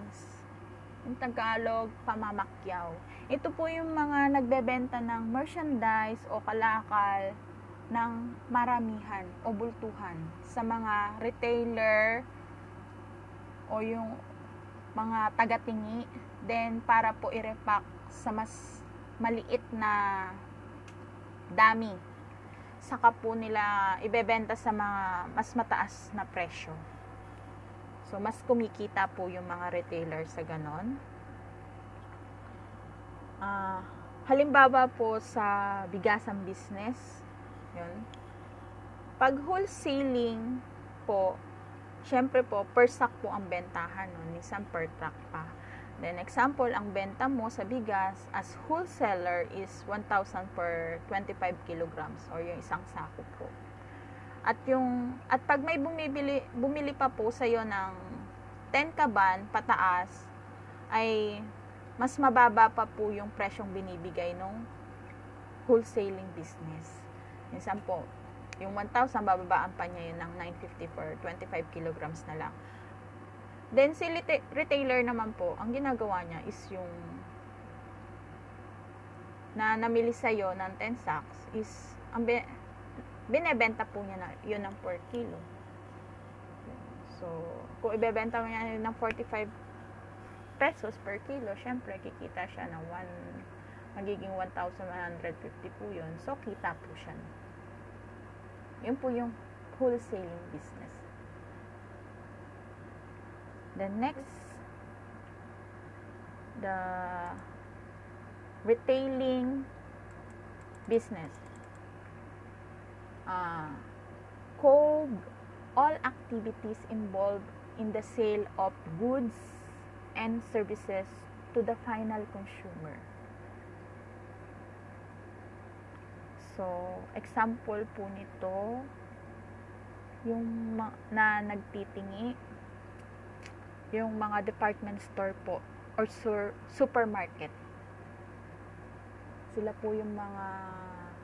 in Tagalog, pamamakyaw. Ito po yung mga nagbebenta ng merchandise o kalakal ng maramihan o bultuhan sa mga retailer o yung mga tagatingi, then para po i-repack sa mas maliit na dami, saka po nila ibebenta sa mga mas mataas na presyo. So, mas kumikita po yung mga retailer sa ganon. Halimbawa po sa bigasang business, yun. Pag wholesaling po, syempre po, per sack po ang bentahan, no? Minsan per truck pa. Then, example, ang benta mo sa bigas as wholesaler is 1,000 per 25 kilograms or yung isang sako po. At pag may bumili pa po sa iyo ng 10 kaban pataas, ay mas mababa pa po yung presyong binibigay nung wholesaling business. Minsan po, yung 1,000 bababaan pa niya yun ng 950 for 25 kilograms na lang. Then si retailer naman po, ang ginagawa niya is yung na namili sa'yo ng 10 sacks is ang binebenta po niya na yun ng per kilo. So, kung ibebenta mo niya ng 45 pesos per kilo, syempre kikita siya ng magiging 1,150 po yun. So, kita po siya. Yun po yung wholesaling business. The next, the retailing business. Called all activities involved in the sale of goods and services to the final consumer. So, example po nito, yung na nagtitingi, yung mga department store po or supermarket. Sila po yung mga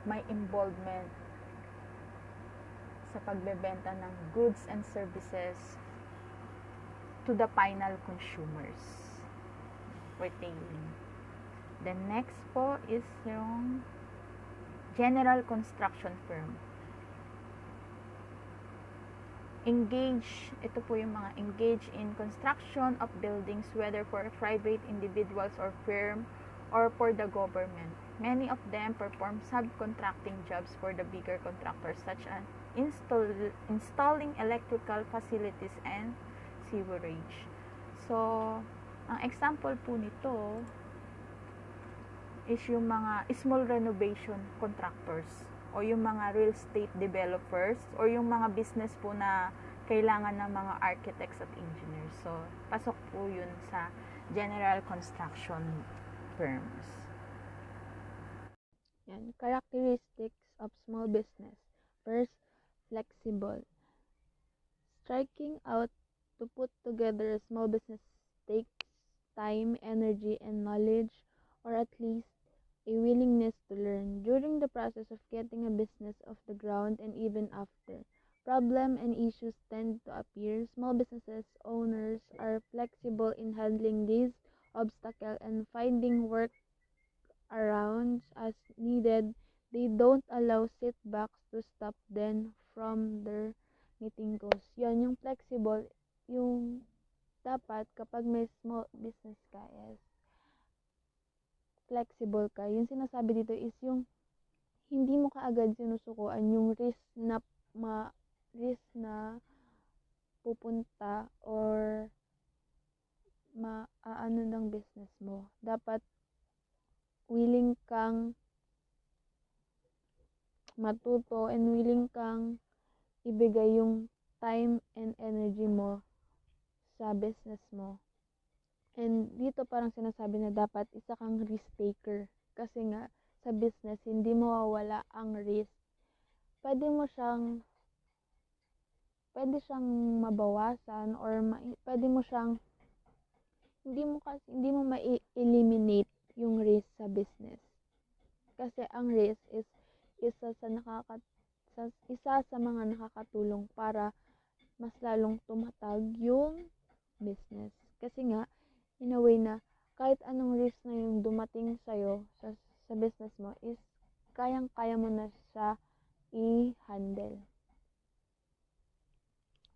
may involvement sa pagbebenta ng goods and services to the final consumers. Retailing. The next po is yung general construction firm. Ito po yung mga engage in construction of buildings, whether for private individuals or firm or for the government. Many of them perform subcontracting jobs for the bigger contractors such as installing electrical facilities and sewerage. So, ang example po nito is yung mga small renovation contractors o yung mga real estate developers or yung mga business po na kailangan ng mga architects at engineers. So, pasok po yun sa general construction firms. Yan, characteristics of small business. First, flexible. Striking out to put together a small business takes time, energy, and knowledge, or at least a willingness to learn. During the process of getting a business off the ground and even after, problems and issues tend to appear. Small businesses owners are flexible in handling these obstacles and finding work around as needed. They don't allow setbacks to stop them from their meeting goals. Yan, yung flexible, yung dapat kapag may small business ka is flexible ka. Yung sinasabi dito is yung hindi mo kaagad sinusukuan yung risk na pupunta or maaano ng business mo. Dapat willing kang matuto and willing kang ibigay yung time and energy mo sa business mo. And dito parang sinasabi na dapat isa kang risk taker. Kasi nga, sa business, hindi mawawala ang risk. Pwede siyang mabawasan or pwede mo siyang hindi mo ma-eliminate yung risk sa business. Kasi ang risk is isa sa mga nakakatulong para mas lalong tumatag yung business. Kasi nga, in a way na kahit anong risk na yung dumating sa'yo sa business mo is kayang-kaya mo na siya i-handle.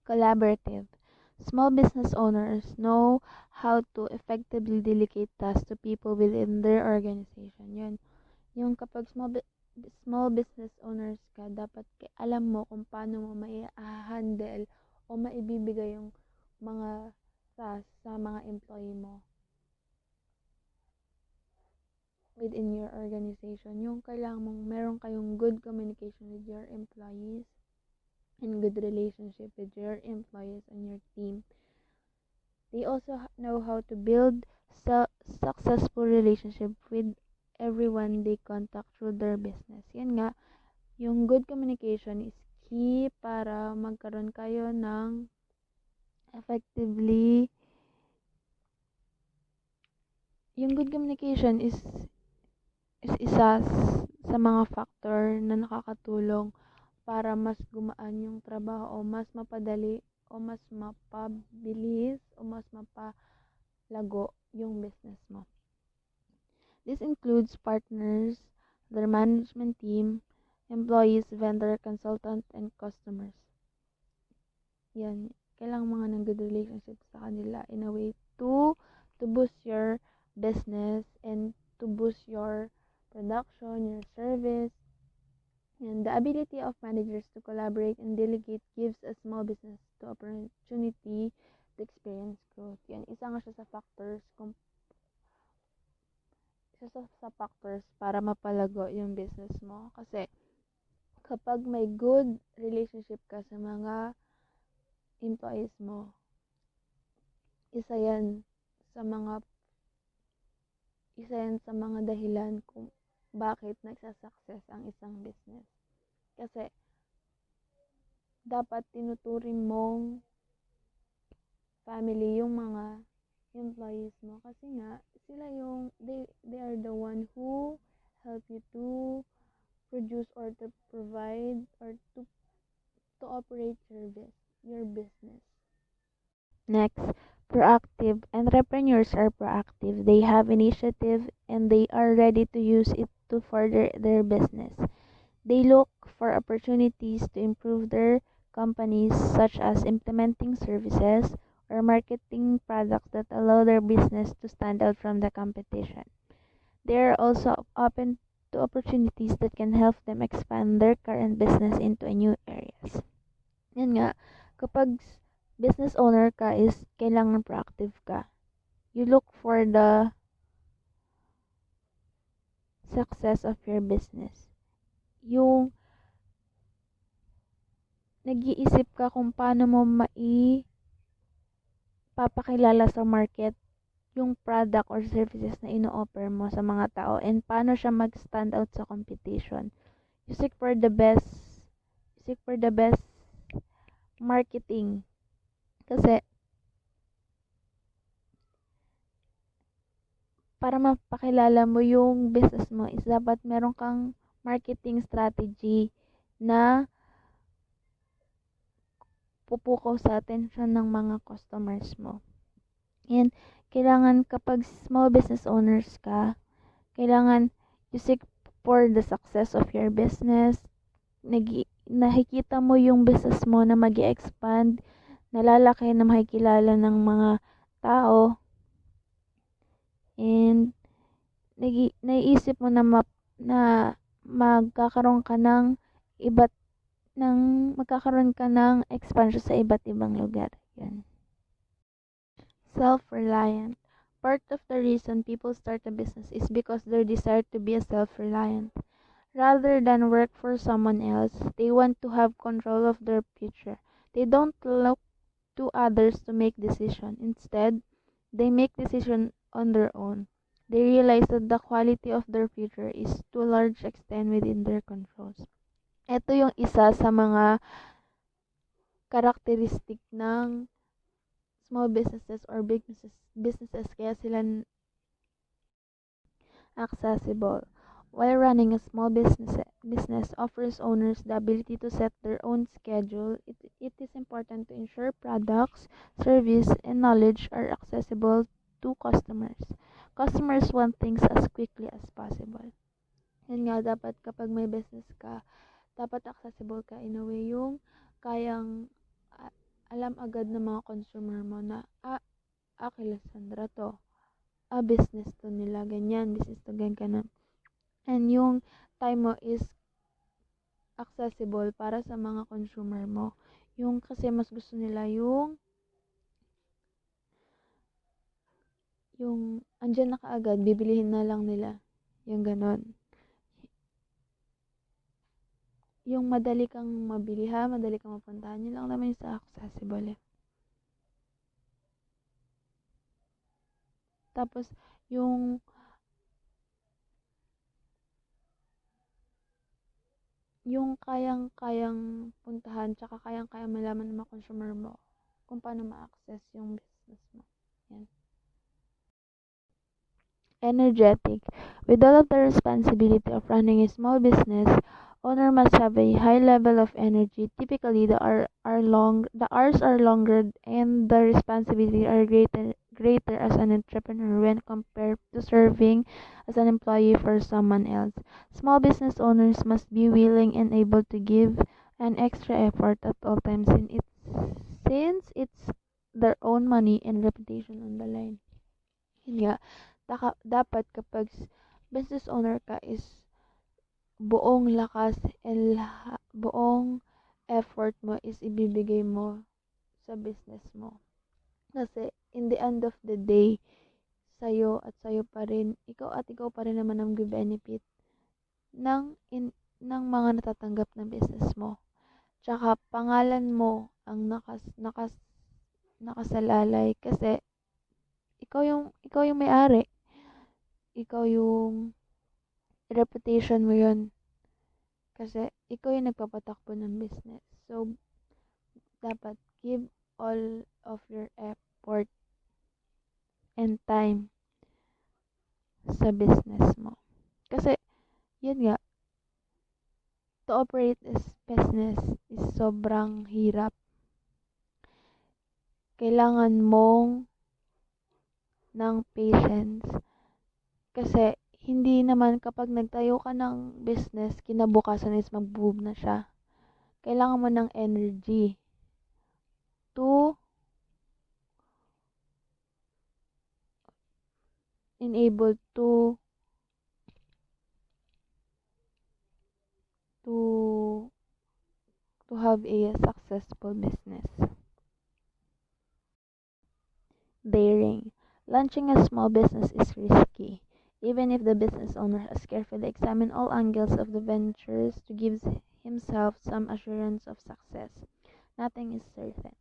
Collaborative. Small business owners know how to effectively delegate tasks to people within their organization. Yun. Yung kapag small business owners ka, dapat alam mo kung paano mo mai-handle o maibibigay yung mga tasks sa mga employee mo within your organization. Yung kailangan mong meron kayong good communication with your employees and good relationship with your employees and your team. They also know how to build successful relationship with everyone they contact through their business. Yan nga, yung good communication is key para magkaroon kayo ng effectively. Yung good communication is isa sa mga factor na nakakatulong para mas gumaan yung trabaho o mas mapadali o mas mapabilis o mas mapalago yung business mo. This includes partners, their management team, employees, vendor, consultant, and customers. Yan, kailangan mga ng good relationship sa kanila in a way to boost your business and to boost your production, your service. And the ability of managers to collaborate and delegate gives a small business the opportunity to experience growth. Yan, isa nga siya sa factors para mapalago yung business mo. Kasi kapag may good relationship ka sa mga employees mo, isa yan sa mga dahilan kung bakit nagsasucess ang isang business. Kasi dapat tinuturing mong family yung mga employees mo kasi nga sila yung they are the one who help you to produce or to provide or to operate your business. Next, proactive. Entrepreneurs are proactive. They have initiative and they are ready to use it to further their business. They look for opportunities to improve their companies, such as implementing services or marketing products that allow their business to stand out from the competition. They are also open to opportunities that can help them expand their current business into new areas. Yan nga, kapag business owner ka is kailangan proactive ka. You look for the success of your business. Yung nag-iisip ka kung paano mo papakilala sa market yung product or services na ino-offer mo sa mga tao and paano siya mag-stand out sa competition. You seek for the best marketing. Kasi para mapakilala mo yung business mo is dapat meron kang marketing strategy na pupukaw sa attention ng mga customers mo. And kailangan kapag small business owners ka, kailangan you seek for the success of your business. Nakikita mo yung business mo na mag-expand, nalalaki na makikilala ng mga tao, and naiisip mo na magkakaroon ka ng expansion sa iba't ibang lugar. Yan. Self-reliant. Part of the reason people start a business is because they desire to be self-reliant. Rather than work for someone else, they want to have control of their future. They don't look to others to make decisions. Instead, they make decisions on their own. They realize that the quality of their future is to a large extent within their controls. Ito yung isa sa mga characteristic ng small businesses or big businesses kaya sila accessible. While running a small business offers owners the ability to set their own schedule, it is important to ensure products, service, and knowledge are accessible to customers. Customers want things as quickly as possible. Yan nga, dapat kapag may business ka, dapat accessible ka in a way yung kayang alam agad ng mga consumer mo na, kila Sandra to. Business to nila, ganyan, business to ganyan. And yung time mo is accessible para sa mga consumer mo. Yung kasi mas gusto nila yung andyan na kaagad, bibilihin na lang nila. Yung ganon. yung madali kang mabilihan, madali kang mapuntahan, yun lang naman yung sa accessible. Tapos, yung kayang-kayang puntahan, tsaka kayang-kayang malaman ng mga consumer mo kung paano ma-access yung business mo. Yan. Energetic. With all of the responsibility of running a small business, owner must have a high level of energy. Typically, the hours are longer and the responsibility are greater as an entrepreneur when compared to serving as an employee for someone else. Small business owners must be willing and able to give an extra effort at all times since it's their own money and reputation on the line. Yun nga, dapat kapag business owner ka is buong lakas and buong effort mo is ibibigay mo sa business mo. Kasi in the end of the day, sa'yo pa rin, ikaw pa rin naman ang benefit ng mga natatanggap ng business mo. Tsaka pangalan mo ang nakasalalay kasi ikaw yung may-ari. Ikaw yung reputation mo yun. Kasi ikaw yung nagpapatakbo ng business. So, dapat give all of your effort and time sa business mo. Kasi, yun nga, to operate this business is sobrang hirap. Kailangan mong ng patience. Kasi, hindi naman kapag nagtayo ka ng business, kinabukasan is mag-boom na siya. Kailangan mo ng energy to enable to have a successful business. Daring. Launching a small business is risky. Even if the business owner has carefully examined all angles of the ventures to give himself some assurance of success, nothing is certain.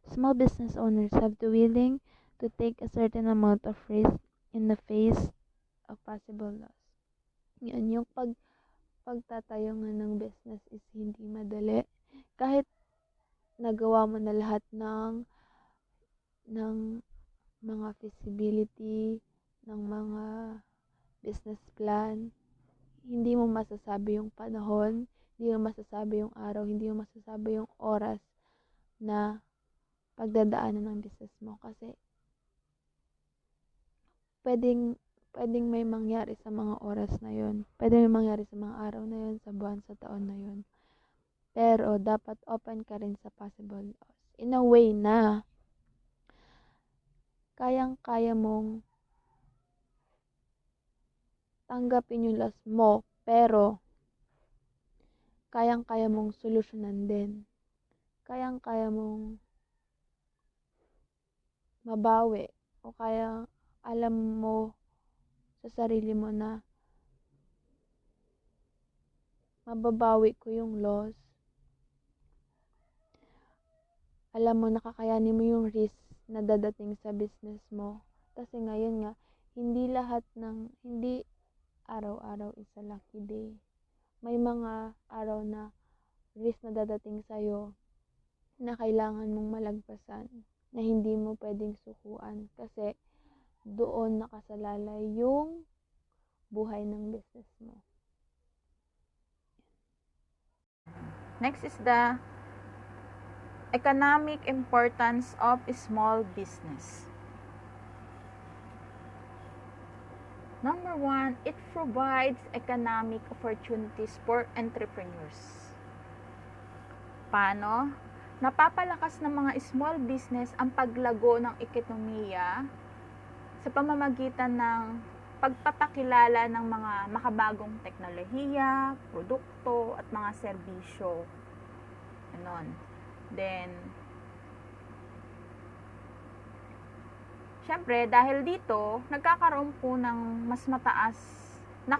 Small business owners have to willing to take a certain amount of risk in the face of possible loss. Yan, yung pagtatayo nga ng business is hindi madali. Kahit nagawa mo na lahat ng mga feasibility, ng mga business plan, hindi mo masasabi yung panahon, hindi mo masasabi yung araw, hindi mo masasabi yung oras na pagdadaanan ng business mo. Kasi pwedeng may mangyari sa mga oras na yun. Pwedeng may mangyari sa mga araw na yun, sa buwan, sa taon na yun. Pero dapat open ka rin sa possible loss. In a way na kayang-kaya mong tanggapin yung loss mo, pero kayang-kaya mong solusyonan din. Kayang-kaya mong mabawi o kaya alam mo sa sarili mo na mababawi ko yung loss. Alam mo, nakakayanin mo yung risk na dadating sa business mo. Kasi ngayon nga, hindi araw-araw is a lucky day. May mga araw na risk na dadating sa'yo na kailangan mong malagpasan, na hindi mo pwedeng sukuan kasi doon nakasalalay yung buhay ng business mo. Next is the economic importance of small business. Number 1, it provides economic opportunities for entrepreneurs. Paano? Napapalakas ng mga small business ang paglago ng ekonomiya sa pamamagitan ng pagpapakilala ng mga makabagong teknolohiya, produkto, at mga serbisyo. Ganon. Then, syempre, dahil dito, nagkakaroon po ng mas mataas na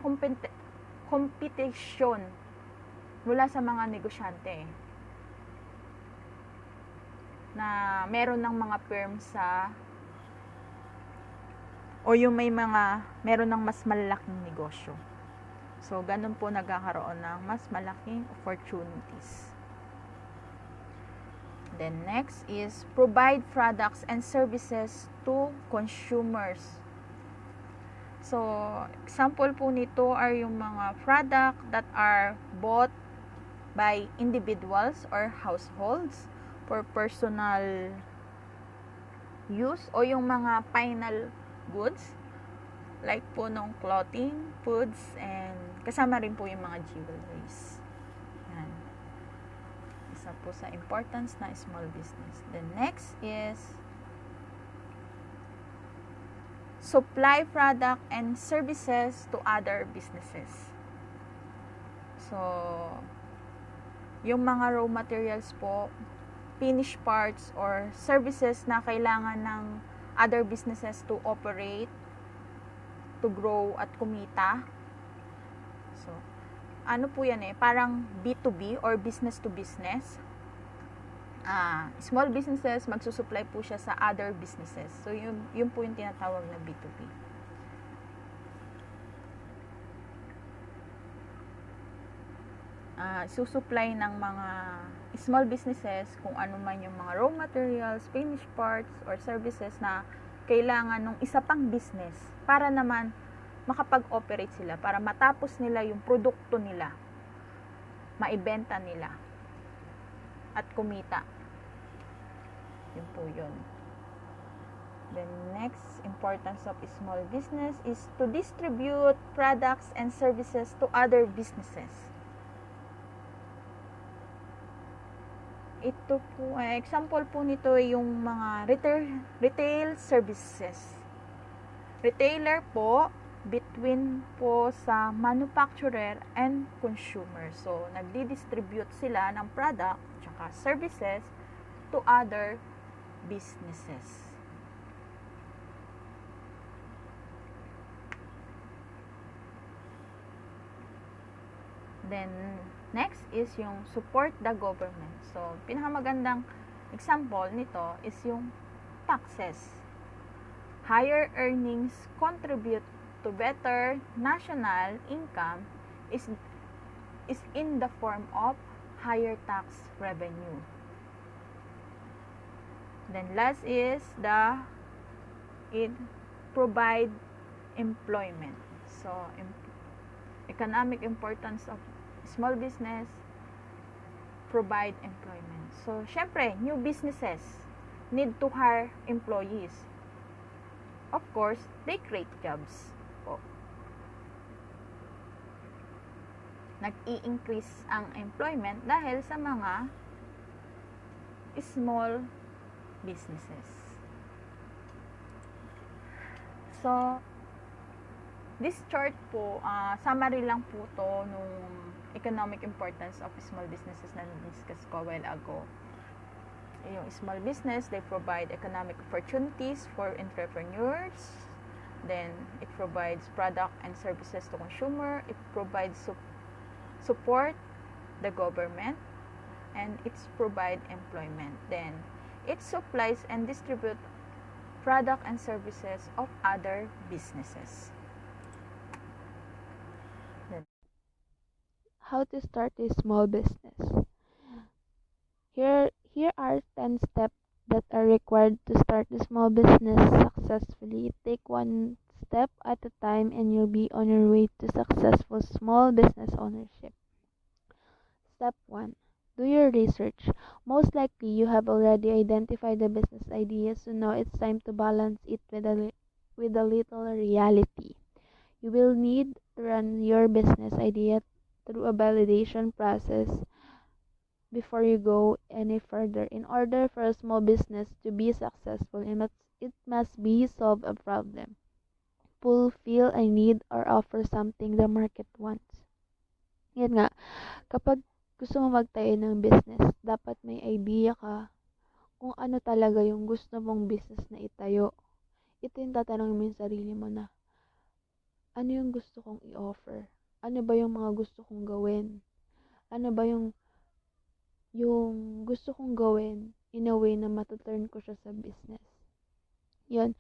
competition mula sa mga negosyante na meron ng mga firm sa o yung meron ng mas malalaking negosyo. So, ganun po nagkakaroon ng mas malaking opportunities. Then next is provide products and services to consumers. So, example po nito are yung mga product that are bought by individuals or households for personal use o yung mga final goods like po nung clothing, foods, and kasama rin po yung mga jewelries. Yan. Isa po sa importance na small business. The next is supply product and services to other businesses. So, yung mga raw materials po, finished parts or services na kailangan ng other businesses to operate, to grow at kumita. So, ano po yan parang B2B or business to business. Small businesses, magsusupply po siya sa other businesses. So, yun po yung tinatawag na B2B. Susupply ng mga small businesses kung ano man yung mga raw materials, finished parts, or services na kailangan ng isa pang business para naman makapag-operate sila, para matapos nila yung produkto nila, maibenta nila, at kumita. Yun po yun. The next importance of small business is to distribute products and services to other businesses. Ito po, example po nito yung mga retail services. Retailer po, between po sa manufacturer and consumer. So, nagdi-distribute sila ng product tsaka services to other businesses. Then, next is yung support the government. So, pinakamagandang example nito is yung taxes. Higher earnings contribute to better national income is in the form of higher tax revenue. Then last is it provide employment. So, economic importance of small business, provide employment. So, syempre, new businesses need to hire employees. Of course, they create jobs po. Nag-i-increase ang employment dahil sa mga small businesses. So, this chart po, summary lang po to nung economic importance of small businesses na discuss ko a while ago. Yung small business, they provide economic opportunities for entrepreneurs. Then, it provides product and services to consumer. It provides support the government. And it provide employment. Then, it supplies and distribute product and services of other businesses. How to start a small business. Here are 10 steps that are required to start a small business successfully. Take one step at a time and you'll be on your way to successful small business ownership. Step 1. Do your research. Most likely you have already identified the business idea, so now it's time to balance it with a little reality. You will need to run your business idea through a validation process before you go any further. In order for a small business to be successful, it must be solve a problem, fulfill a need, or offer something the market wants. Yan nga, kapag gusto mo magtayo ng business, dapat may idea ka kung ano talaga yung gusto mong business na itayo. Ito yung tatanungin mo yung sarili mo na, ano yung gusto kong i-offer? Ano ba yung mga gusto kong gawin? ano ba yung gusto kong gawin in a way na matuturn ko siya sa business. Yun,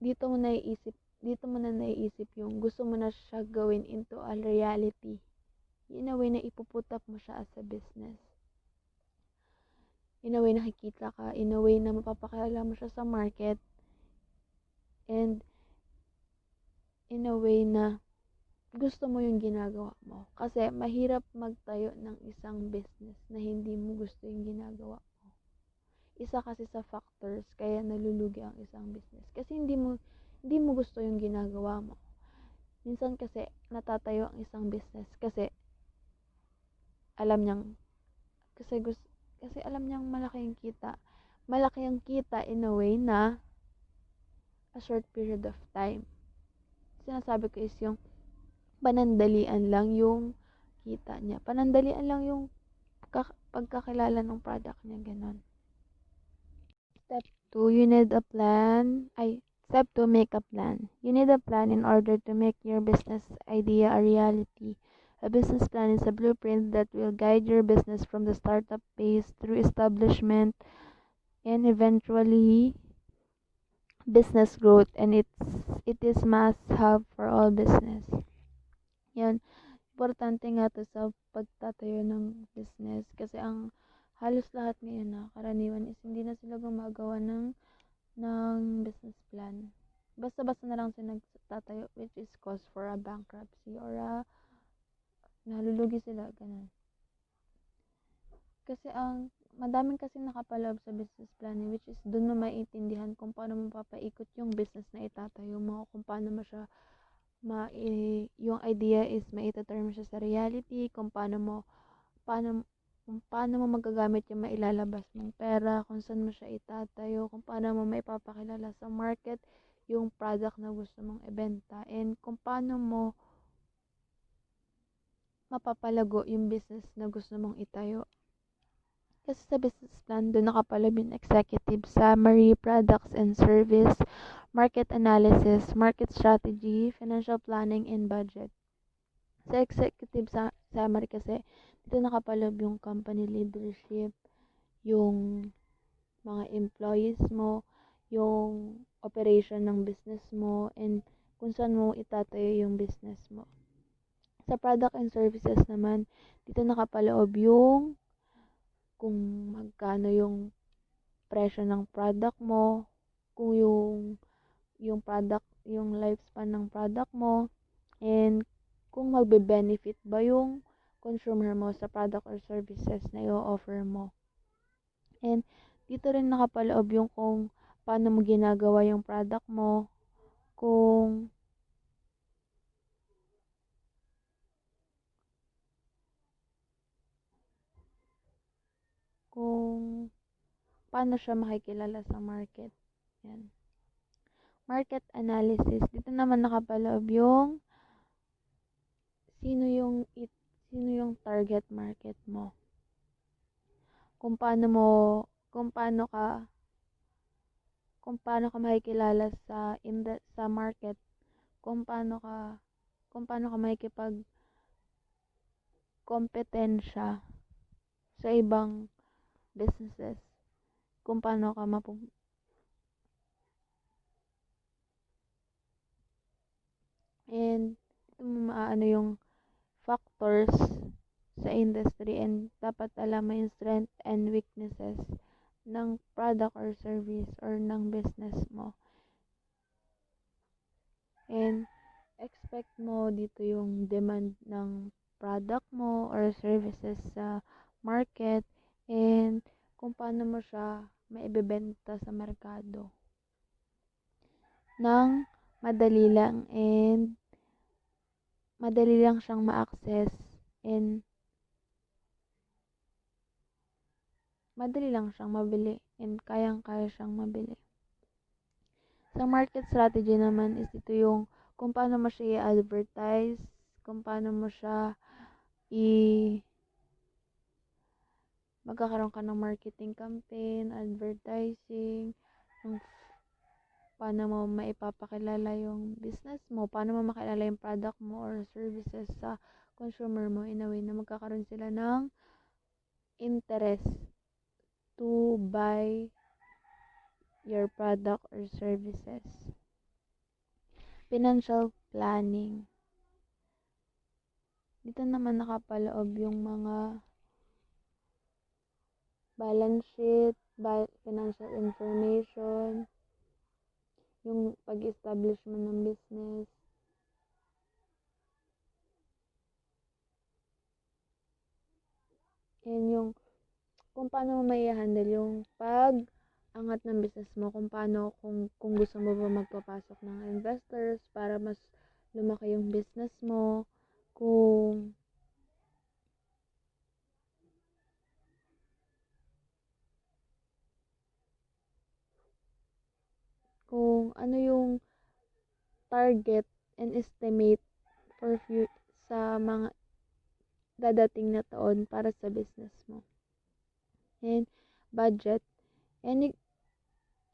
dito mo na naiisip yung gusto mo na siya gawin into a reality. In a way na ipuputap mo siya as a business. In a way nakikita ka, in a way na mapapakilala mo siya sa market, and in a way na gusto mo yung ginagawa mo. Kasi mahirap magtayo ng isang business na hindi mo gusto yung ginagawa mo. Isa kasi sa factors kaya nalulugi ang isang business. Kasi hindi mo gusto yung ginagawa mo. Minsan kasi natatayo ang isang business kasi alam niyang kasi alam niyang malaki ang kita. Malaki ang kita in a way na a short period of time. Sinasabi ko is yung panandalian lang yung kita niya. Panandalian lang yung pagkakilala ng product niya, ganon. Step 2, you need a plan. Step 2, make a plan. You need a plan in order to make your business idea a reality. A business plan is a blueprint that will guide your business from the startup phase through establishment and eventually business growth, and it is must have for all business. Yan, importante nga to sa pagtatayo ng business kasi ang halos lahat ngayon na karaniwan is hindi na sila gumagawa ng business plan. Basta-basta na lang sila nagtatayo, which is cause for a bankruptcy or nalulugi sila, ganun. Kasi madaming kasi nakapaloob sa business planning, which is dun mo maiintindihan kung paano mo papaikot yung business na itatayo mo, kung paano mo siya yung idea is maitaturn mo siya sa reality, kung paano mo magagamit yung mailalabas mong pera, kung saan mo siya itatayo, kung paano mo maipapakilala sa market yung product na gusto mong ibenta, and kung paano mo mapapalago yung business na gusto mong itayo. Kasi sa business plan, doon nakapaloob yung executive summary, products and service, market analysis, market strategy, financial planning, and budget. Sa executive summary kasi, dito nakapaloob yung company leadership, yung mga employees mo, yung operation ng business mo, and kung saan mo itatayo yung business mo. Sa product and services naman, dito nakapaloob yung kung magkano yung presyo ng product mo, kung yung product, yung lifespan ng product mo, and kung magbe-benefit ba yung consumer mo sa product or services na i-offer mo. And dito rin nakapaloob yung kung paano mo ginagawa yung product mo, kung paano siya makikilala sa market. Yan. Market analysis. Dito naman nakapaloob yung sino yung target market mo. Kung paano ka makikilala sa market, kung paano ka makikipag kompetensya sa ibang businesses, kung paano ka and ito mo maano yung factors sa industry, and dapat alam mo yung strength and weaknesses ng product or service or ng business mo. And expect mo dito yung demand ng product mo or services sa market, and kung paano mo siya maibebenta sa merkado ng madali lang, and madali lang siyang ma-access, and madali lang siyang mabili, and kayang-kaya siyang mabili. Sa market strategy naman is ito yung kung paano mo siya i-advertise, kung paano mo siya magkakaroon ka ng marketing campaign, advertising, paano mo maipapakilala yung business mo, paano mo makilala yung product mo or services sa consumer mo in a way na magkakaroon sila ng interest to buy your product or services. Financial planning. Dito naman nakapaloob yung mga balance sheet, financial information, yung pag-establish mo ng business, and yung kung paano mo may handle yung pag-angat ng business mo, kung paano, kung gusto mo ba magpapasok ng investors para mas lumaki yung business mo, kung ano yung target and estimate for sa mga dadating na taon para sa business mo. And budget. And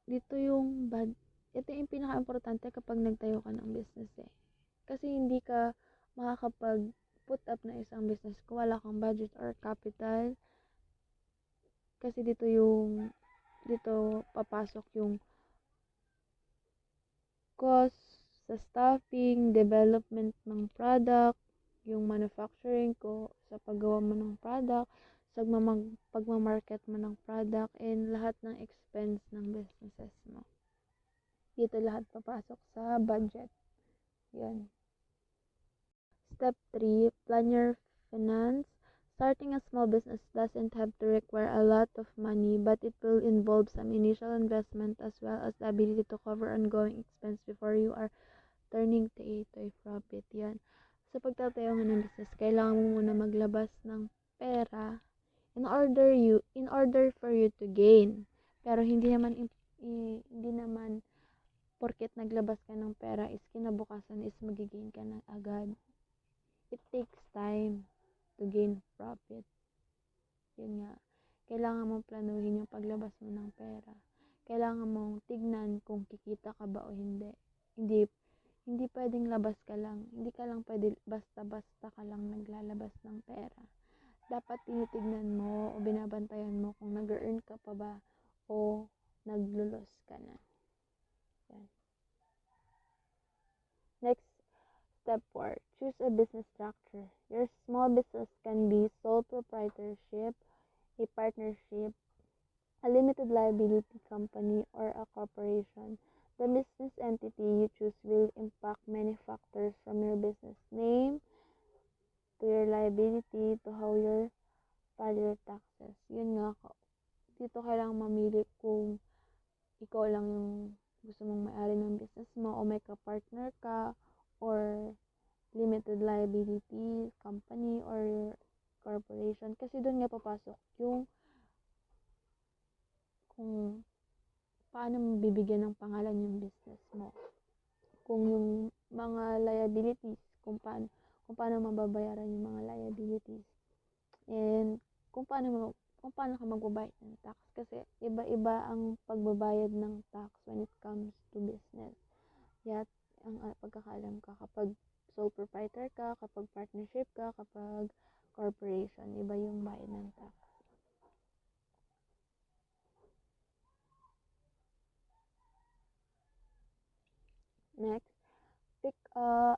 dito ito yung pinaka-importante kapag nagtayo ka ng business eh. Kasi hindi ka makakapag-put up na isang business kung wala kang budget or capital. Kasi dito papasok yung cost sa staffing, development ng product, yung manufacturing ko, sa paggawa mo ng product, sa pagmamarket mo ng product, and lahat ng expense ng businesses mo. Dito lahat papasok sa budget. Yan. Step 3, plan your finance. Starting a small business doesn't have to require a lot of money, but it will involve some initial investment as well as the ability to cover ongoing expense before you are turning to a profit. Yan. Sa pagtatayo ng business, kailangan mo muna maglabas ng pera in order for you to gain. Pero hindi naman porket naglabas ka ng pera is kinabukasan is magigain ka na agad. It takes time to gain profit. Yun nga. Kailangan mong planuhin yung paglabas mo ng pera. Kailangan mong tignan kung kikita ka ba o hindi. Hindi pwedeng labas ka lang. Hindi ka lang pwede basta-basta ka lang naglalabas ng pera. Dapat tinitignan mo o binabantayan mo kung nag-earn ka pa ba o naglulos ka na. Yan. Next, step 4. Choose a business structure. Your small business can be sole proprietorship, a partnership, a limited liability company, or a corporation. The business entity you choose will impact many factors from your business name to your liability to how you file your taxes. Yun nga, dito kailangang mamili kung ikaw lang yung gusto mong may-ari ng business mo o may ka-partner ka or limited liability company or corporation. Kasi doon nga papasok yung kung paano mo bibigyan ng pangalan yung business mo. Kung yung mga liabilities, kung paano mababayaran yung mga liabilities. And kung paano ka magbabayad ng tax. Kasi iba-iba ang pagbabayad ng tax when it comes to business. Yat, ang pagkakaalam ka kapag sole proprietor ka, kapag partnership ka, kapag corporation, iba yung bayad ng tax. Next, pick 5.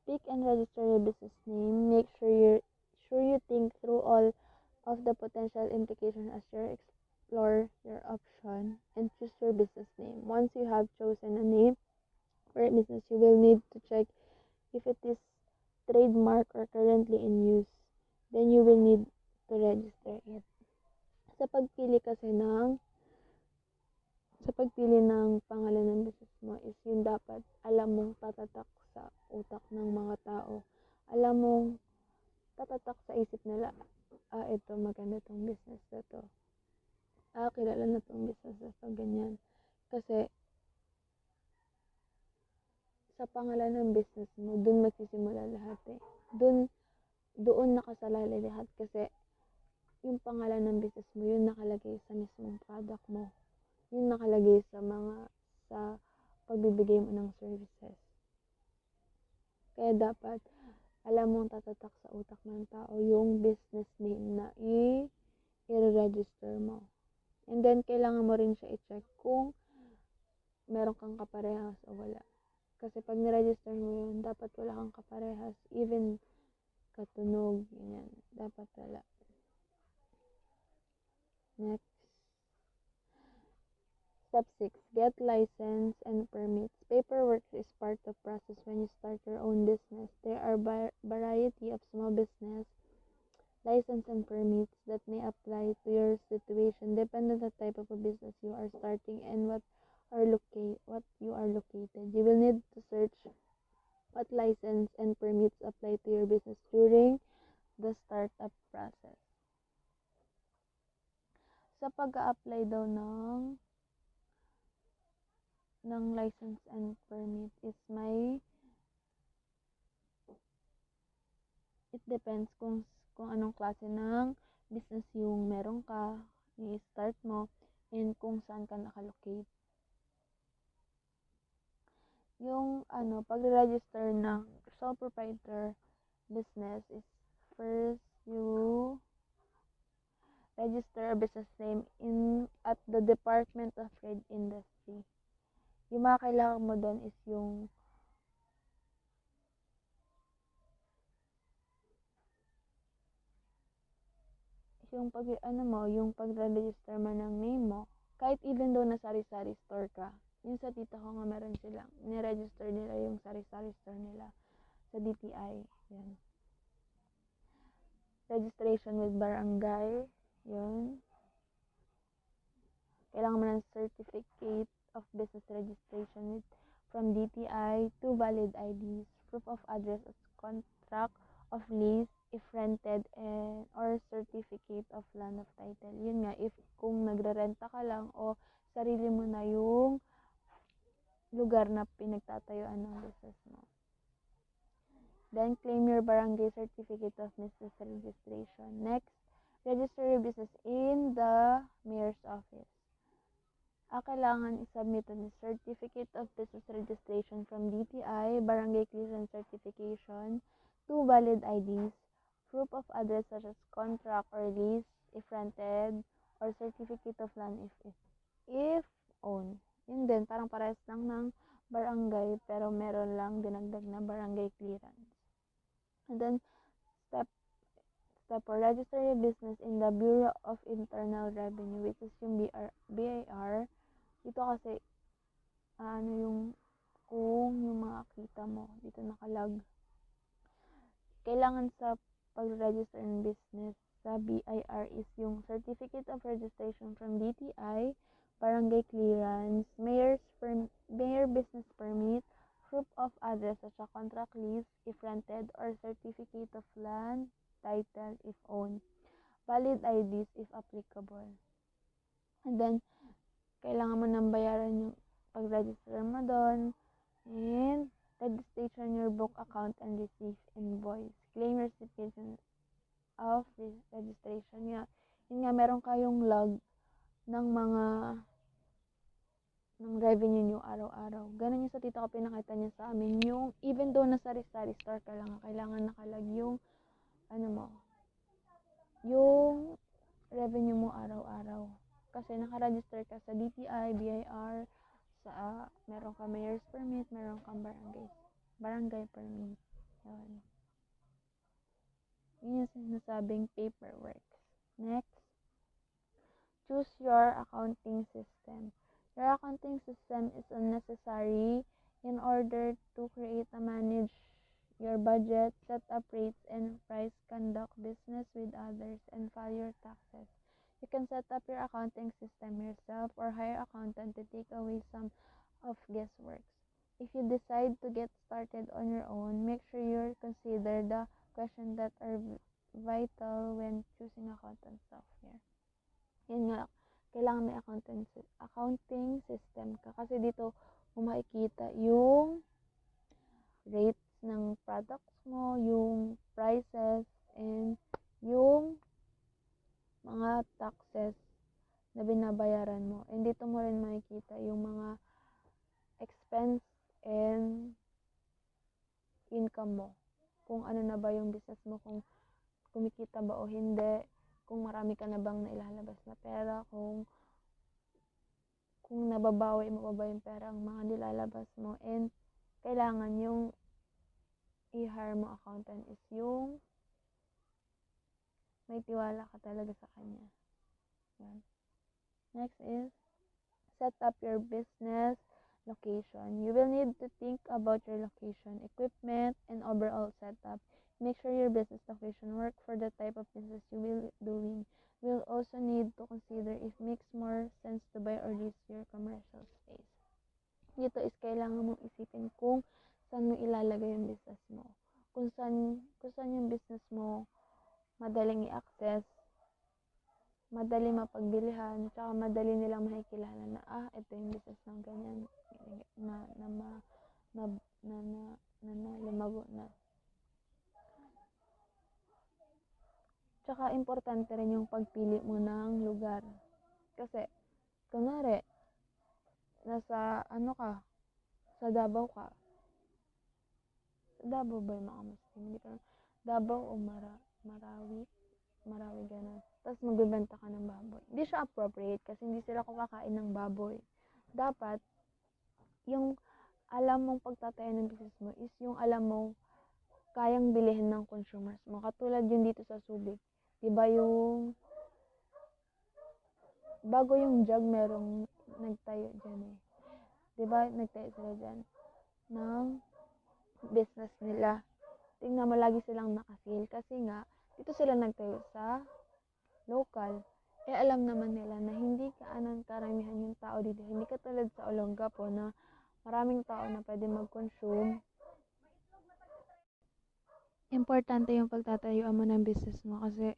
Pick and register your business name. Make sure you think through all of the potential implications as you explore your option and choose your business name. Once you have chosen a name for a business, you will need to check if it is trademark or currently in use. Then you will need to register it. Sa pagpili ng pangalan ng business mo is yung dapat alam mong tatatak sa utak ng mga tao. Alam mong tatatak sa isip nila, ito maganda tong business na to. Kilala na tong business na to, ganyan. Kasi sa pangalan ng business mo, dun magsisimula lahat eh. Doon nakasalalay lahat kasi yung pangalan ng business mo, yun nakalagay sa mismong product mo. Yun nakalagay sa pagbibigay mo ng services. Kaya dapat alam mong tatatak sa utak ng tao yung business name na i-register mo. And then, kailangan mo rin siya i-check kung meron kang kaparehas o wala. Kasi pag niregister mo yun, dapat wala kang kaparehas. Even katunog, ganyan. Dapat wala. Next. Step 6. Get license and permits. Paperwork is part of process when you start your own business. There are variety of small business license and permits that may apply to your situation depending on the type of a business you are starting and what you are located. You will need to search what license and permits apply to your business during the startup process. Sa pag-a-apply daw ng license and permit is it depends kung anong klase ng business yung meron ka, i-start mo, and kung saan ka nakalocate. Yung pag-register ng sole proprietor business is first you register a business name at the Department of Trade Industry. Yung mga kailangan mo doon is yung pag-register mo ng name mo. Kahit even though na sari-sari store ka, yung sa tita ko nga meron silang, ni-register nila yung sari-sari store nila sa DTI. Yan. Registration with barangay. Yun. Kailangan mo ng certificate of business registration from DTI, 2 valid IDs, proof of address as contract of lease, if rented, or certificate of land of title. Yun nga, if kung nagre-renta ka lang o sarili mo na yung lugar na pinagtatayuan ng business mo. Then, claim your barangay certificate of business registration. Next, register your business in the mayor's office. Kailangan isubmit ang certificate of business registration from DTI, barangay clearance certification, 2 valid IDs, proof of address such as contract or lease if rented, or certificate of land if owned. Yun din, parang parehas lang ng barangay pero meron lang dinagdag na barangay clearance. And then, step 4, register your business in the Bureau of Internal Revenue, which is yung BIR. Dito kasi, kung yung mga kita mo, dito nakalag. Kailangan sa pag-register ng business sa BIR is yung Certificate of Registration from DTI, Barangay Clearance, Mayor Business Permit, Proof of Address at contract lease if rented, or Certificate of Land Title if owned. Valid IDs if applicable. And then, kailangan mo nang bayaran yung pag-register mo doon. And registration your book account and receive invoice. Claim recipient of registration. Yun nga, meron kayong log ng ng revenue nyo araw-araw. Ganun yung sa tita ko pinakita niya sa amin. Yung, even though na sari-sari store ka lang, kailangan nakalag yung, yung revenue mo araw-araw. Kasi nakaregister ka sa DTI, BIR, meron ka mayor's permit, meron kang barangay permit. Yun. Yun yung sinasabing paperwork. Next, choose your accounting system. Your accounting system is unnecessary in order to create and manage your budget, set up rates and price, conduct business with others, and file your taxes. You can set up your accounting system yourself or hire accountant to take away some of guesswork. If you decide to get started on your own, make sure you consider the questions that are vital when choosing accounting software. Yun nga, kailangan may accounting system ka. Kasi dito, makikita yung rates ng products mo, yung prices, and yung mga taxes na binabayaran mo. And dito mo rin makikita yung mga expense and income mo. Kung ano na ba yung business mo, kung kumikita ba o hindi, kung marami ka na bang nailalabas na pera, kung nababawi mo pa ba yung pera ang mga nilalabas mo, and kailangan yung i-hire mo accountant is yung may tiwala ka talaga sa kanya. Yan. Next is set up your business location. You will need to think about your location, equipment, and overall setup. Make sure your business location works for the type of business you will be doing. You will also need to consider if it makes more sense to buy or lease your commercial space. Dito is kailangan mong isipin kung saan mo ilalagay yung business mo. Kung saan yung business mo madaling i-access, madali mapagbilihan, tsaka madali nilang makikilala na ito yung business ng ganyan na lumago na. Tsaka importante rin yung pagpili mo ng lugar. Kasi kunwari nasa sa Davao ka. Sa Davao ba yung mga Muslim? Hindi ka Davao o Marawi ganun. Tapos magbebenta ka ng baboy. Hindi siya appropriate kasi hindi sila kumakain ng baboy. Dapat, yung alam mong pagtatayo ng business mo is yung alam mong kayang bilihin ng consumers mo. Katulad yun dito sa Subic. Diba yung bago yung jug merong nagtayo dyan eh. Diba nagtayo sila dyan ng business nila. Tingnan mo lagi silang nakasil kasi nga dito sila nagtayo sa local. Alam naman nila na hindi karamihan yung tao dito. Hindi katulad sa Olongapo na maraming tao na pwede mag-consume. Importante yung pagtatayuan mo ng business mo kasi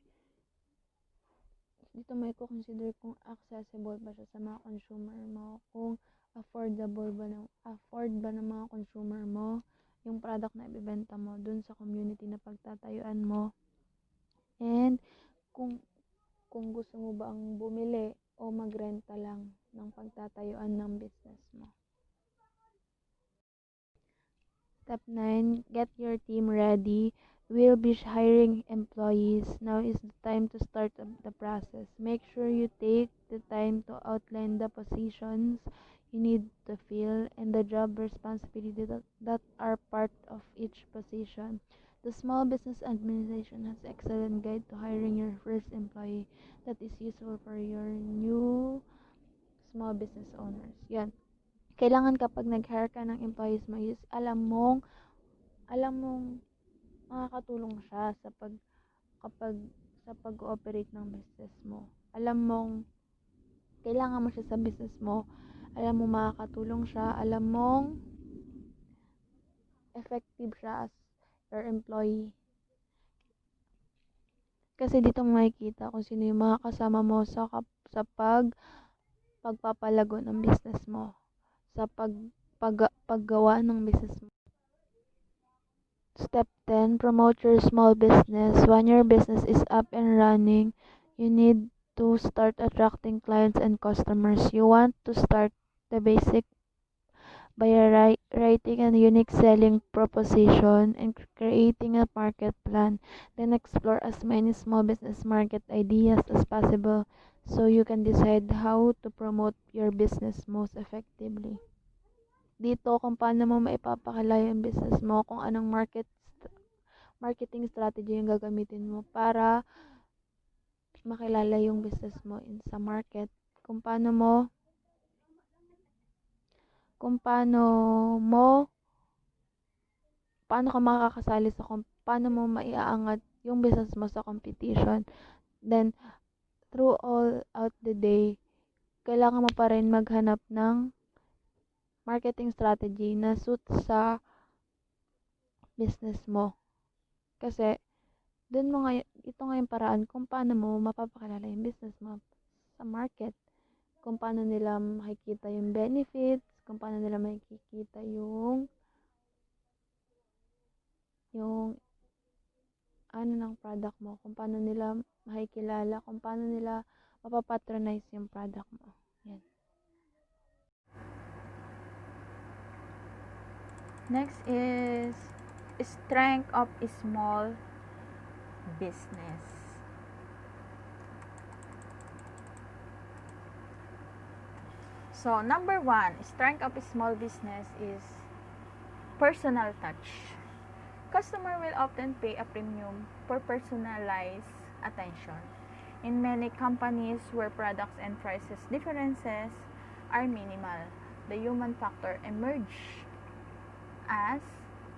dito may consider kung accessible ba siya sa mga consumer mo, kung afford ba ng mga consumer mo yung product na ibebenta mo dun sa community na pagtatayuan mo, and kung gusto mo ba ang bumili o magrenta lang ng pagtatayuan ng business mo. Step 9, get your team ready. We'll be hiring employees. Now is the time to start the process. Make sure you take the time to outline the positions you need to fill and the job responsibilities that are part of each position. The Small Business Administration has excellent guide to hiring your first employee that is useful for your new small business owners. Yan. Kailangan kapag nag-hire ka ng employees mo is alam mong makakatulong siya sa pag-ooperate ng business mo. Alam mong kailangan mo siya sa business mo. Alam mo makakatulong siya. Alam mong effective siya as your employee. Kasi dito makikita kung sino yung mga kasama mo sa pagpapalago ng business mo. Sa paggawa ng business mo. Step 10, promote your small business. When your business is up and running, you need to start attracting clients and customers. You want to start the basic by writing a unique selling proposition and creating a market plan. Then explore as many small business market ideas as possible so you can decide how to promote your business most effectively. Dito kung paano mo maipapakilala yung business mo, kung anong marketing strategy yung gagamitin mo para makilala yung business mo sa market, kung paano ka makakasali paano mo maiaangat yung business mo sa competition. Then through out the day, kailangan mo pa rin maghanap ng marketing strategy na suit sa business mo. Kasi ito nga yung paraan kung paano mo mapapakilala yung business mo sa market. Kung paano nila makikita yung benefits, kung paano nila makikita yung ng product mo, kung paano nila makikilala, kung paano nila mapapatronize yung product mo. Yan. Next is strength of small business. So, number 1, strength of small business is personal touch. Customer will often pay a premium for personalized attention. In many companies where products and prices differences are minimal, the human factor emerges as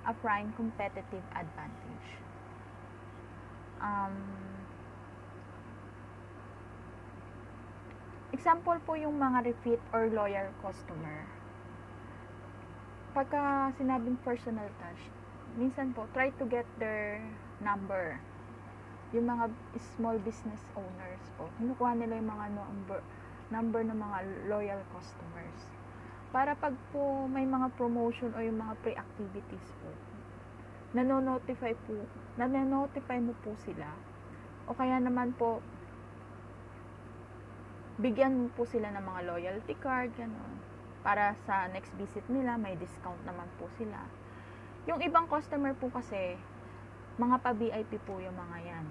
a prime competitive advantage. Example po yung mga repeat or loyal customer. Pagka sinabing personal touch, minsan po, try to get their number. Yung mga small business owners po, kinukuha nila yung mga number ng mga loyal customers. Para pag po may mga promotion o yung mga pre-activities po, nanonotify mo po sila. O kaya naman po, bigyan mo po sila ng mga loyalty card, gano'n. Para sa next visit nila, may discount naman po sila. Yung ibang customer po kasi, mga pa-VIP po yung mga yan.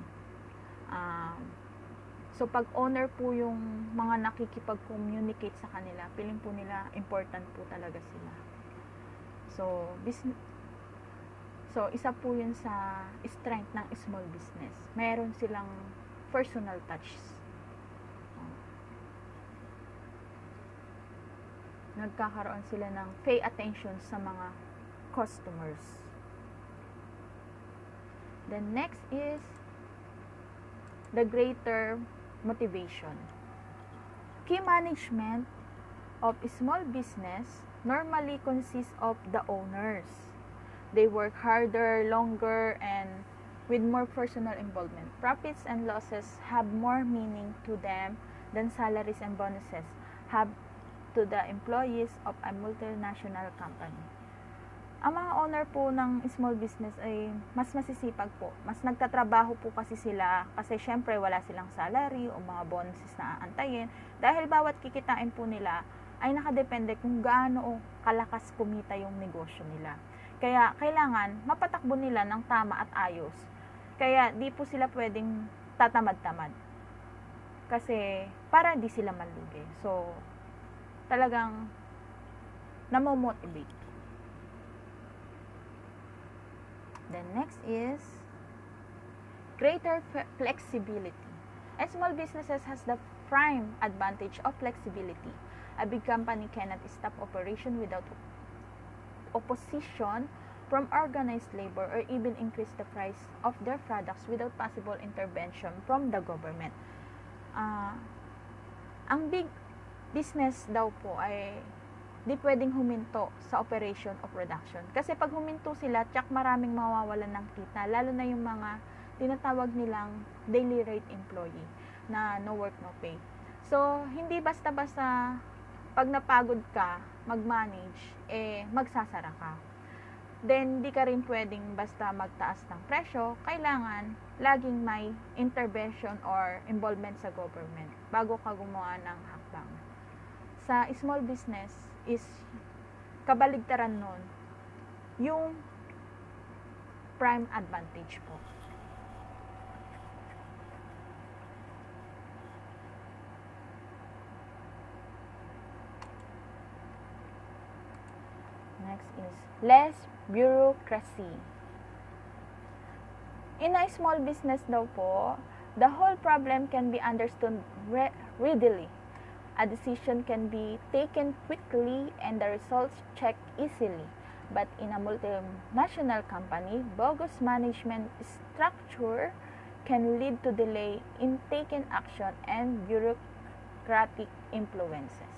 So, pag owner po yung mga nakikipag-communicate sa kanila, feeling po nila important po talaga sila. So, isa po yun sa strength ng small business. Mayroon silang personal touch. Nagkakaroon sila ng pay attention sa mga customers. The next is the greater motivation. Key management of small business normally consists of the owners. They work harder, longer, and with more personal involvement. Profits and losses have more meaning to them than salaries and bonuses have to the employees of a multinational company. Ang mga owner po ng small business ay mas masisipag po. Mas nagtatrabaho po kasi sila kasi syempre wala silang salary o mga bonuses na aantayin. Dahil bawat kikitain po nila ay nakadepende kung gaano kalakas kumita yung negosyo nila. Kaya kailangan mapatakbo nila ng tama at ayos. Kaya di po sila pwedeng tatamad-tamad. Kasi para di sila malugi. So, talagang namomotivate. The next is greater flexibility. A small businesses has the prime advantage of flexibility. A big company cannot stop operation without opposition from organized labor or even increase the price of their products without possible intervention from the government. Ang big business daw po ay di pwedeng huminto sa operation o production. Kasi pag huminto sila, tsak maraming mawawalan ng kita, lalo na yung mga tinatawag nilang daily rate employee na no work, no pay. So, hindi basta-basta pag napagod ka, mag-manage, magsasara ka. Then, di ka rin pwedeng basta magtaas ng presyo. Kailangan laging may intervention or involvement sa government bago ka gumawa ng hakbang. Sa small business is kabaligtaran nun yung prime advantage po. Next is less bureaucracy. In a small business daw po, the whole problem can be understood readily. A decision can be taken quickly and the results checked easily. But in a multinational company, bogus management structure can lead to delay in taking action and bureaucratic influences.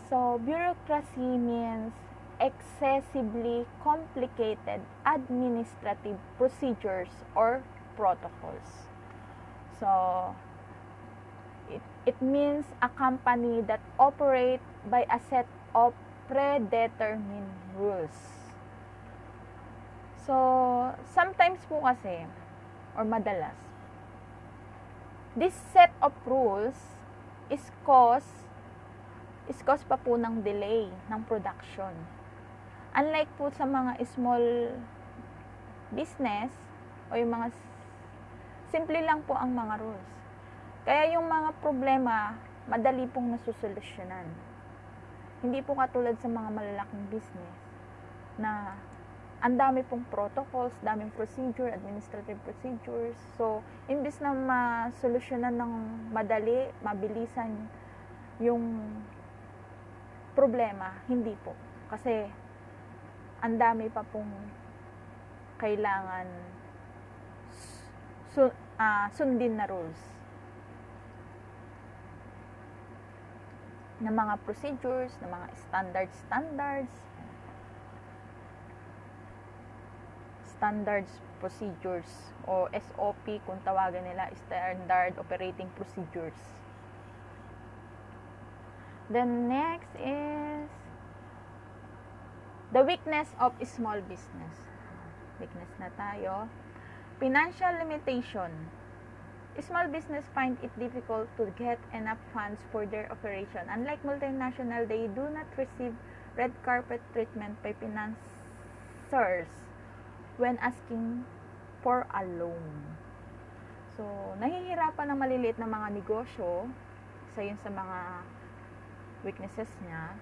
So, bureaucracy means excessively complicated administrative procedures or protocols. So, it means a company that operates by a set of predetermined rules. So, sometimes po kasi, or madalas, this set of rules is cause pa po ng delay ng production. Unlike po sa mga small business o yung mga simple lang po ang mga rules. Kaya yung mga problema, madali pong nasusolusyonan. Hindi po katulad sa mga malalaking business na ang dami pong protocols, daming procedure, administrative procedures. So, imbis na masolusyonan ng madali, mabilisan yung problema, hindi po. Kasi, ang dami pa pong kailangan sundin na rules. Na mga procedures, na mga standards procedures o SOP kung tawagan nila, Standard Operating Procedures. Then next is the weakness of small business. Weakness na tayo. Financial limitation. Small business find it difficult to get enough funds for their operation. Unlike multinational, they do not receive red carpet treatment by financiers when asking for a loan. So, nahihirapan ng maliliit na mga negosyo, isa yun sa mga weaknesses niya,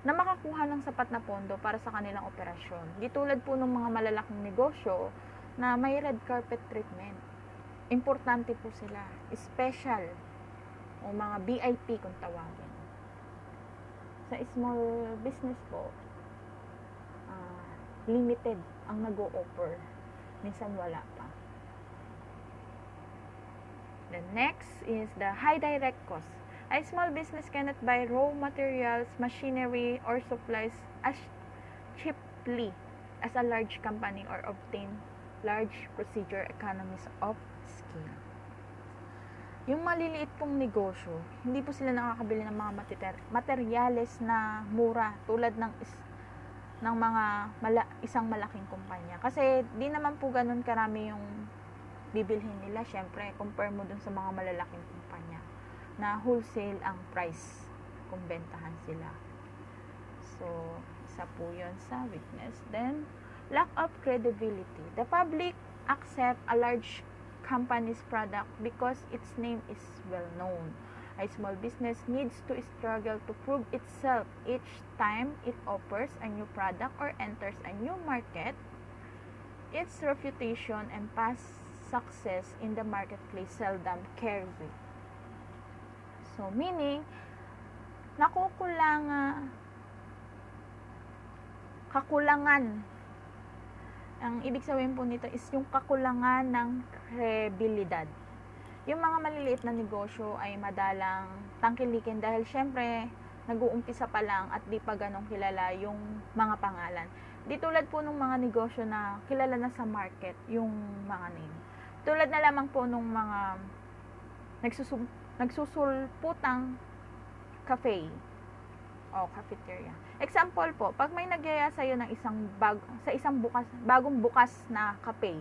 na makakuha ng sapat na pondo para sa kanilang operasyon. Di tulad po ng mga malalaking negosyo na may red carpet treatment. Importante po sila. Special o mga VIP kung tawagin. Sa small business po, limited ang nag-o-offer. Minsan wala pa. The next is the high direct cost. A small business cannot buy raw materials, machinery, or supplies as cheaply as a large company or obtain large procedure economies of scale. Yung maliliit pong negosyo, hindi po sila nakakabili ng mga materyales na mura tulad ng mga isang malaking kumpanya. Kasi di naman po ganun karami yung bibilhin nila. Syempre, compare mo dun sa mga malalaking kumpanya na wholesale ang price kung bentahan sila. So, isa po yun sa weakness. Then, lack of credibility. The public accept a large company's product because its name is well known. A small business needs to struggle to prove itself each time it offers a new product or enters a new market. Its reputation and past success in the marketplace seldom carry weight. So, meaning, kakulangan. Ang ibig sabihin po nito is yung kakulangan ng kredibilidad. Yung mga maliliit na negosyo ay madalang tangkilikin dahil syempre, nag-uumpisa pa lang at di pa ganong kilala yung mga pangalan. Di tulad po ng mga negosyo na kilala na sa market yung mga name. Tulad na lamang po nung mga nagsusulputang cafe o cafeteria. Example po, pag may nagyaya sa'yo ng bagong bukas na cafe,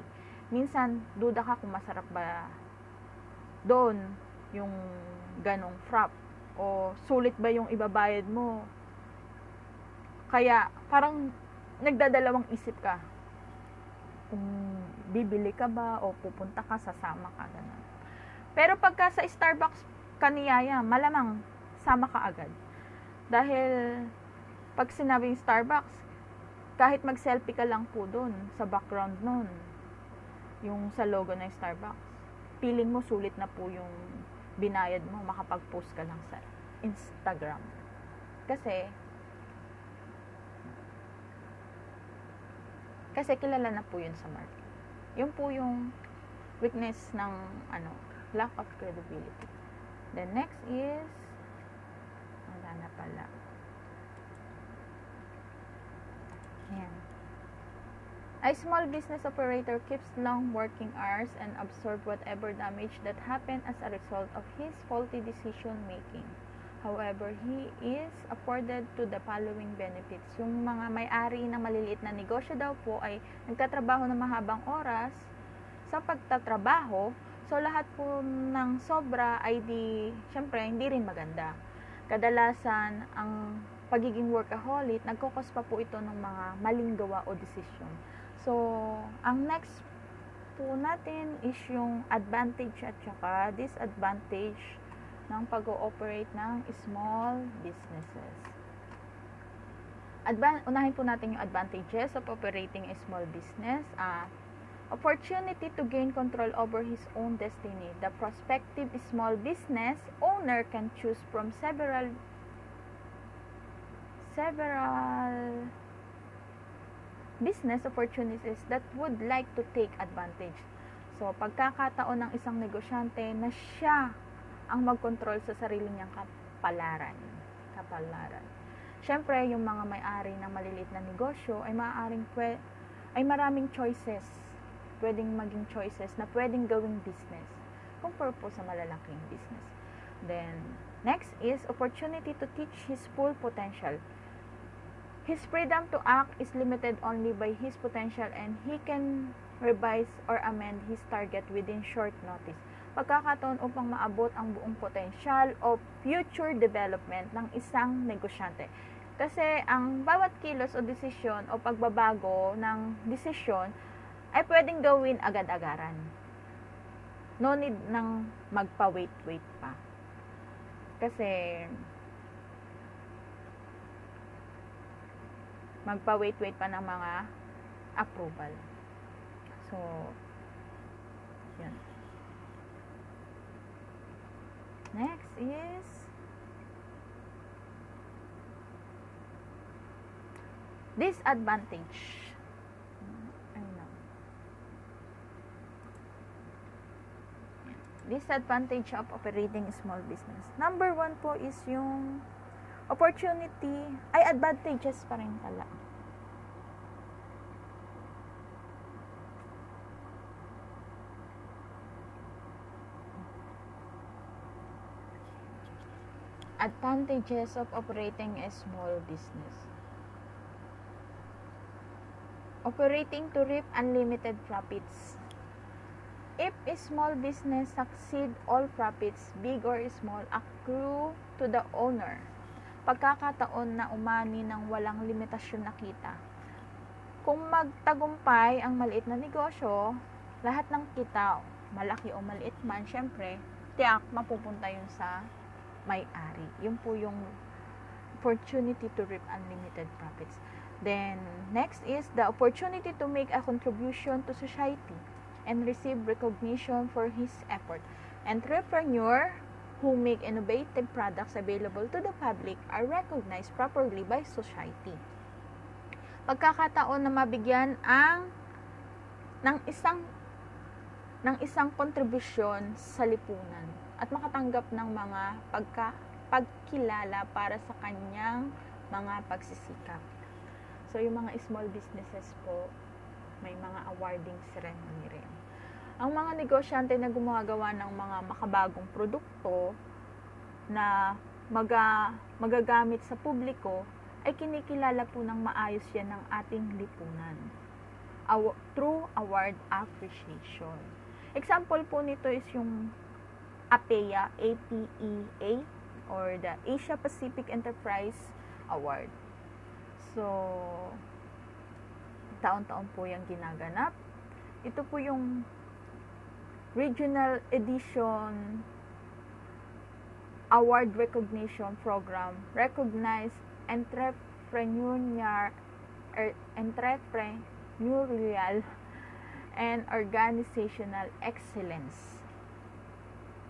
minsan duda ka kung masarap ba doon yung ganong frap o sulit ba yung ibabayad mo. Kaya parang nagdadalawang isip ka kung bibili ka ba o pupunta ka, sasama ka, ganun. Pero pagka sa Starbucks kaniyaya, malamang sama ka agad. Dahil pag sinabing Starbucks, kahit mag-selfie ka lang po dun sa background nun, yung sa logo ng Starbucks, feeling mo sulit na po yung binayad mo, makapag-post ka lang sa Instagram. Kasi kilala na po yun sa market. Yun po yung weakness ng lack of credibility. The next is wala na pala. Ayan. A small business operator keeps long working hours and absorb whatever damage that happened as a result of his faulty decision making. However, he is afforded to the following benefits. Yung mga may-ari ng maliliit na negosyo daw po ay nagtatrabaho ng mahabang oras sa pagtatrabaho. So, lahat po ng sobra ay syempre, hindi rin maganda. Kadalasan, ang pagiging workaholic, nagkukos pa po ito ng mga maling gawa o desisyon. So, ang next po natin is yung advantage at saka disadvantage ng pag-ooperate ng small businesses. Unahin po natin yung advantages of operating a small business. Opportunity to gain control over his own destiny. The prospective small business owner can choose from several business opportunities that would like to take advantage. So, pagkakataon ng isang negosyante na siya ang mag-control sa sarili niyang kapalaran. Siyempre, yung mga may-ari ng maliliit na negosyo ay maraming choices. Pwedeng maging choices na pwedeng gawing business compare po sa malalaking business. Then, next is opportunity to teach his full potential. His freedom to act is limited only by his potential and he can revise or amend his target within short notice. Pagkakataon upang maabot ang buong potential of future development ng isang negosyante. Kasi ang bawat kilos o desisyon o pagbabago ng desisyon ay pwedeng gawin agad-agaran. No need ng magpa-wait pa. Kasi magpa-wait pa ng mga approval. So, yan. Next is disadvantage. Disadvantage of operating small business. Number 1 po is yung opportunity, ay advantages pa rin pala. Advantages of operating a small business. Operating to reap unlimited profits. If a small business succeed, all profits, big or small, accrue to the owner. Pagkakataon na umani ng walang limitasyon na kita. Kung magtagumpay ang maliit na negosyo, lahat ng kita, malaki o maliit man, syempre, tiyak mapupunta yun sa may-ari. Yun po yung opportunity to reap unlimited profits. Then, next is the opportunity to make a contribution to society and receive recognition for his effort. Entrepreneur who make innovative products available to the public are recognized properly by society. Pagkakataon na mabigyan ng isang kontribusyon sa lipunan at makatanggap ng mga pagkilala para sa kanyang mga pagsisikap. So, yung mga small businesses po, may mga awarding ceremony rin. Ang mga negosyante na gumagawa ng mga makabagong produkto na magagamit sa publiko ay kinikilala po ng maayos yan ng ating lipunan through award appreciation. Example po nito is yung APEA, APEA, or the Asia Pacific Enterprise Award. So, taon-taon po yung ginaganap. Ito po yung Regional Edition Award Recognition Program. Recognize entrepreneurial and organizational excellence.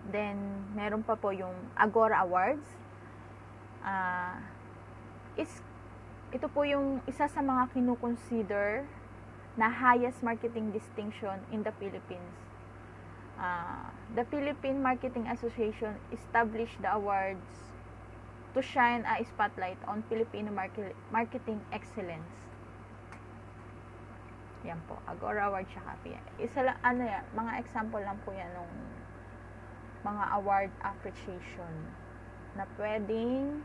Then, meron pa po yung Agora Awards. Ito po yung isa sa mga kinukonsider na highest marketing distinction in the Philippines. The Philippine Marketing Association established the awards to shine a spotlight on Filipino marketing excellence. Yan po, Agora Award siya APEA. Isa lang, mga example lang po yan ng mga award appreciation na pwedeng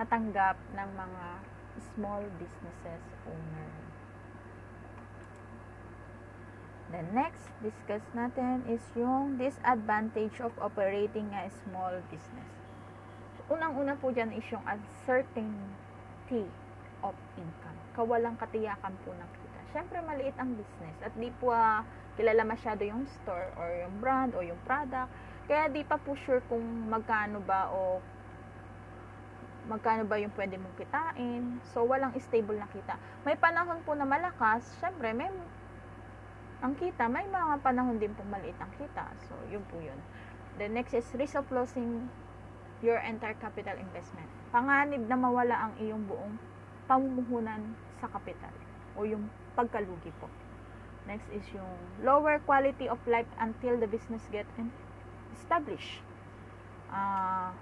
matanggap ng mga small businesses owner. The next discuss natin is yung disadvantage of operating a small business. Unang-una po dyan is yung uncertainty of income. Kawalang katiyakan po ng kita. Syempre, maliit ang business at di po kilala masyado yung store or yung brand o yung product. Kaya di pa po sure kung magkano ba yung pwede mong kitain. So, walang stable na kita. May panahon po na malakas, syempre, may mga panahon din pong maliit ang kita. So, yun po yun. The next is risk of losing your entire capital investment. Panganib na mawala ang iyong buong pamumuhunan sa kapital o yung pagkalugi po. Next is yung lower quality of life until the business get established.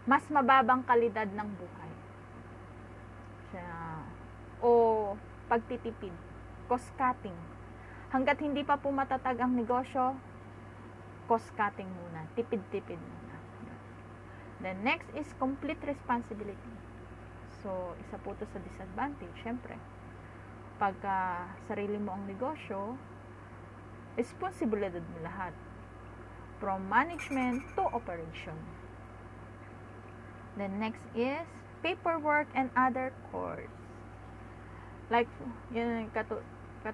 Mas mababang kalidad ng buhay. O pagtitipid, cost cutting. Hanggat hindi pa po matatag ang negosyo, cost cutting muna, tipid-tipid muna. The next is complete responsibility. So, isa po to sa disadvantage, syempre. Pagka sarili mo ang negosyo, responsibilidad mo lahat. From management to operation. The next is paperwork and other chores. Like, yun,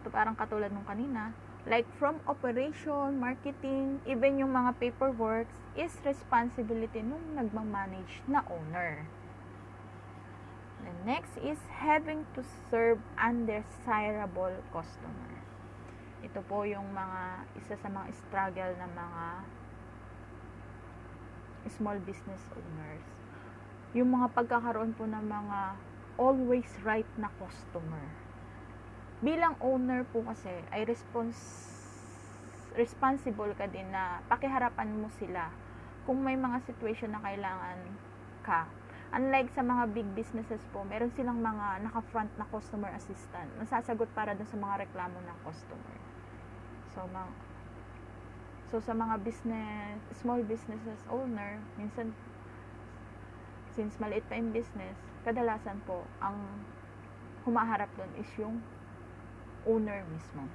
parang katulad nung kanina. Like from operation, marketing, even yung mga paperwork is responsibility nung nagmamanage na owner. The next is having to serve undesirable customer. Ito po yung isa sa mga struggle ng mga small business owners. Yung mga pagkakaroon po ng mga always right na customer. Bilang owner po kasi ay responsible ka din na pakiharapan mo sila kung may mga situation na kailangan ka. Unlike sa mga big businesses po, meron silang mga naka-front na customer assistant. Masasagot para dun sa mga reklamo ng customer. So sa mga small businesses owner, minsan, since maliit pa yung business, kadalasan po, ang humaharap dun is yung owner mismo.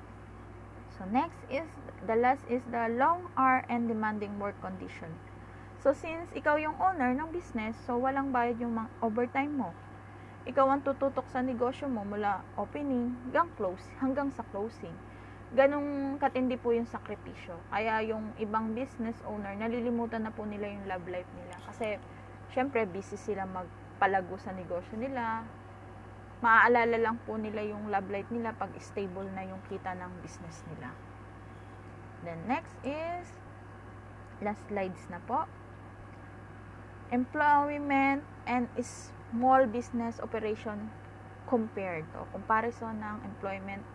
So next is, the last is the long hour and demanding work condition. So since ikaw yung owner ng business, so walang bayad yung overtime mo. Ikaw ang tututok sa negosyo mo mula opening hanggang sa closing. Ganong katindi po yung sakripisyo. Kaya yung ibang business owner, nalilimutan na po nila yung love life nila. Kasi syempre busy sila magpalago sa negosyo nila. Maaalala lang po nila yung love life nila pag stable na yung kita ng business nila. Then next is, last slides na po. Employment and small business operation compared o comparison ng employment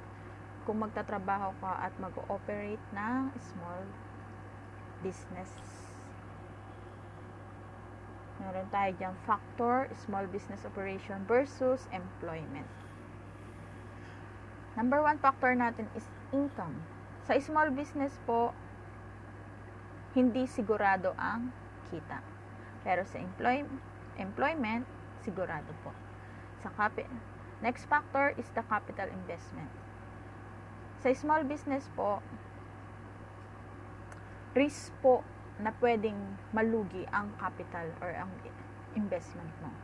kung magtatrabaho ka at mag-ooperate ng small business. Meron tayo dyan factor, small business operation versus employment. Number 1 factor natin is income. Sa small business po, hindi sigurado ang kita. Pero sa employment, sigurado po. Next factor is the capital investment. Sa small business po, risk po na pwedeng malugi ang capital or ang investment mo.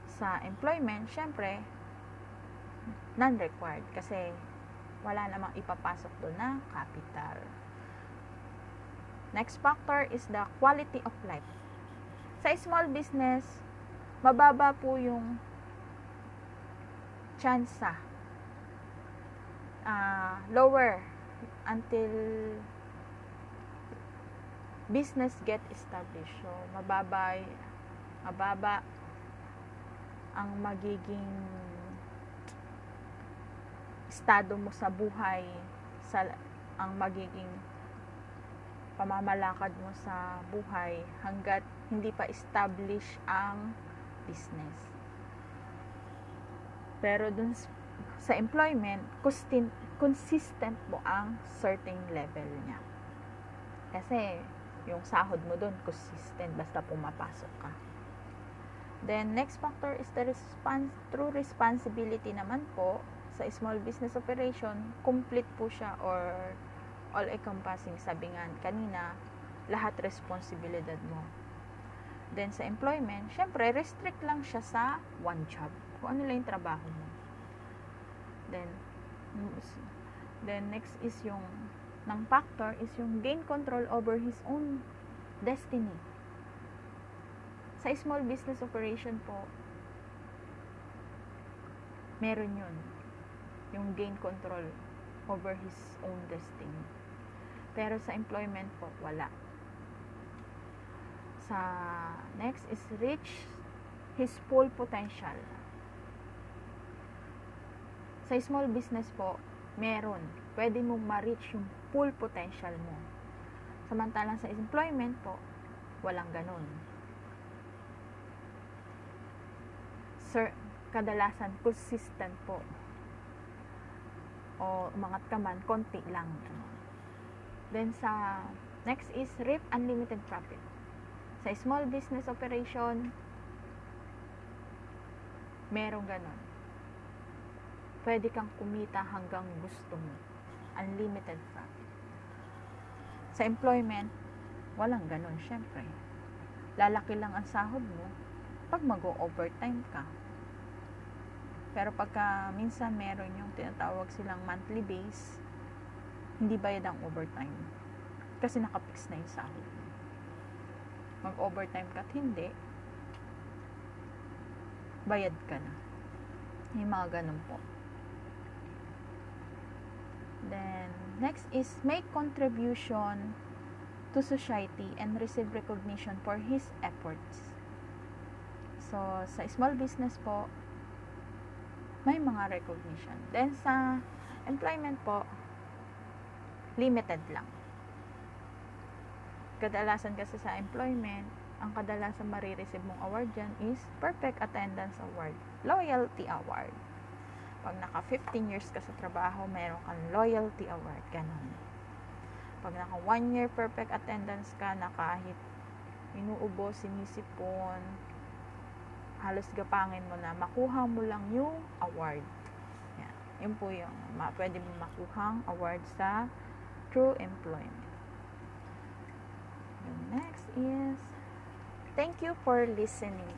Sa employment, syempre, non-required kasi wala namang ipapasok doon na capital. Next factor is the quality of life. Sa small business, mababa po yung tsansa. Lower until business get established. So, mababa ang magiging estado mo sa buhay, ang magiging pamamalakad mo sa buhay hanggat hindi pa establish ang business. Pero dun sa employment, consistent mo ang certain level niya. Kasi yung sahod mo dun consistent basta pumapasok ka. Then next factor is the true responsibility naman po sa small business operation. Complete po siya or all-encompassing, sabi nga kanina, lahat responsibilidad mo. Then sa employment, syempre restrict lang siya sa one job. Kung ano lang yung trabaho mo. Then next is yung ng factor is yung gain control over his own destiny. Sa small business operation po, meron yun. Yung gain control over his own destiny. Pero sa employment po, wala. Sa next is reach his full potential. Sa small business po, meron. Pwede mong ma-reach yung full potential mo. Samantalang sa employment po, walang ganun. Sir, kadalasan consistent po. O umangat ka man, konti lang. Then sa next is reap unlimited profit. Sa small business operation, merong ganon. Pwede kang kumita hanggang gusto mo. Unlimited profit. Sa employment, walang ganon, syempre. Lalaki lang ang sahod mo pag mag-overtime ka. Pero pagka minsan meron yung tinatawag silang monthly base, hindi bayad ang overtime. Kasi nakapix na yung sahod. Mag-overtime ka at hindi, bayad ka na. Yung mga ganun po. Then, next is make contribution to society and receive recognition for his efforts. So, sa small business po, may mga recognition. Then, sa employment po, limited lang. Kadalasan kasi sa employment, ang kadalasan marireceive mong award dyan is Perfect Attendance Award, Loyalty Award. Pag naka 15 years ka sa trabaho, meron kang Loyalty Award, ganun. Pag naka 1 year perfect attendance ka, na kahit inuubo, sinisipon, halos gapangin mo na, makuha mo lang yung award. Yan. Yun po yung pwede mo makuhang award sa true employment. The next is, thank you for listening.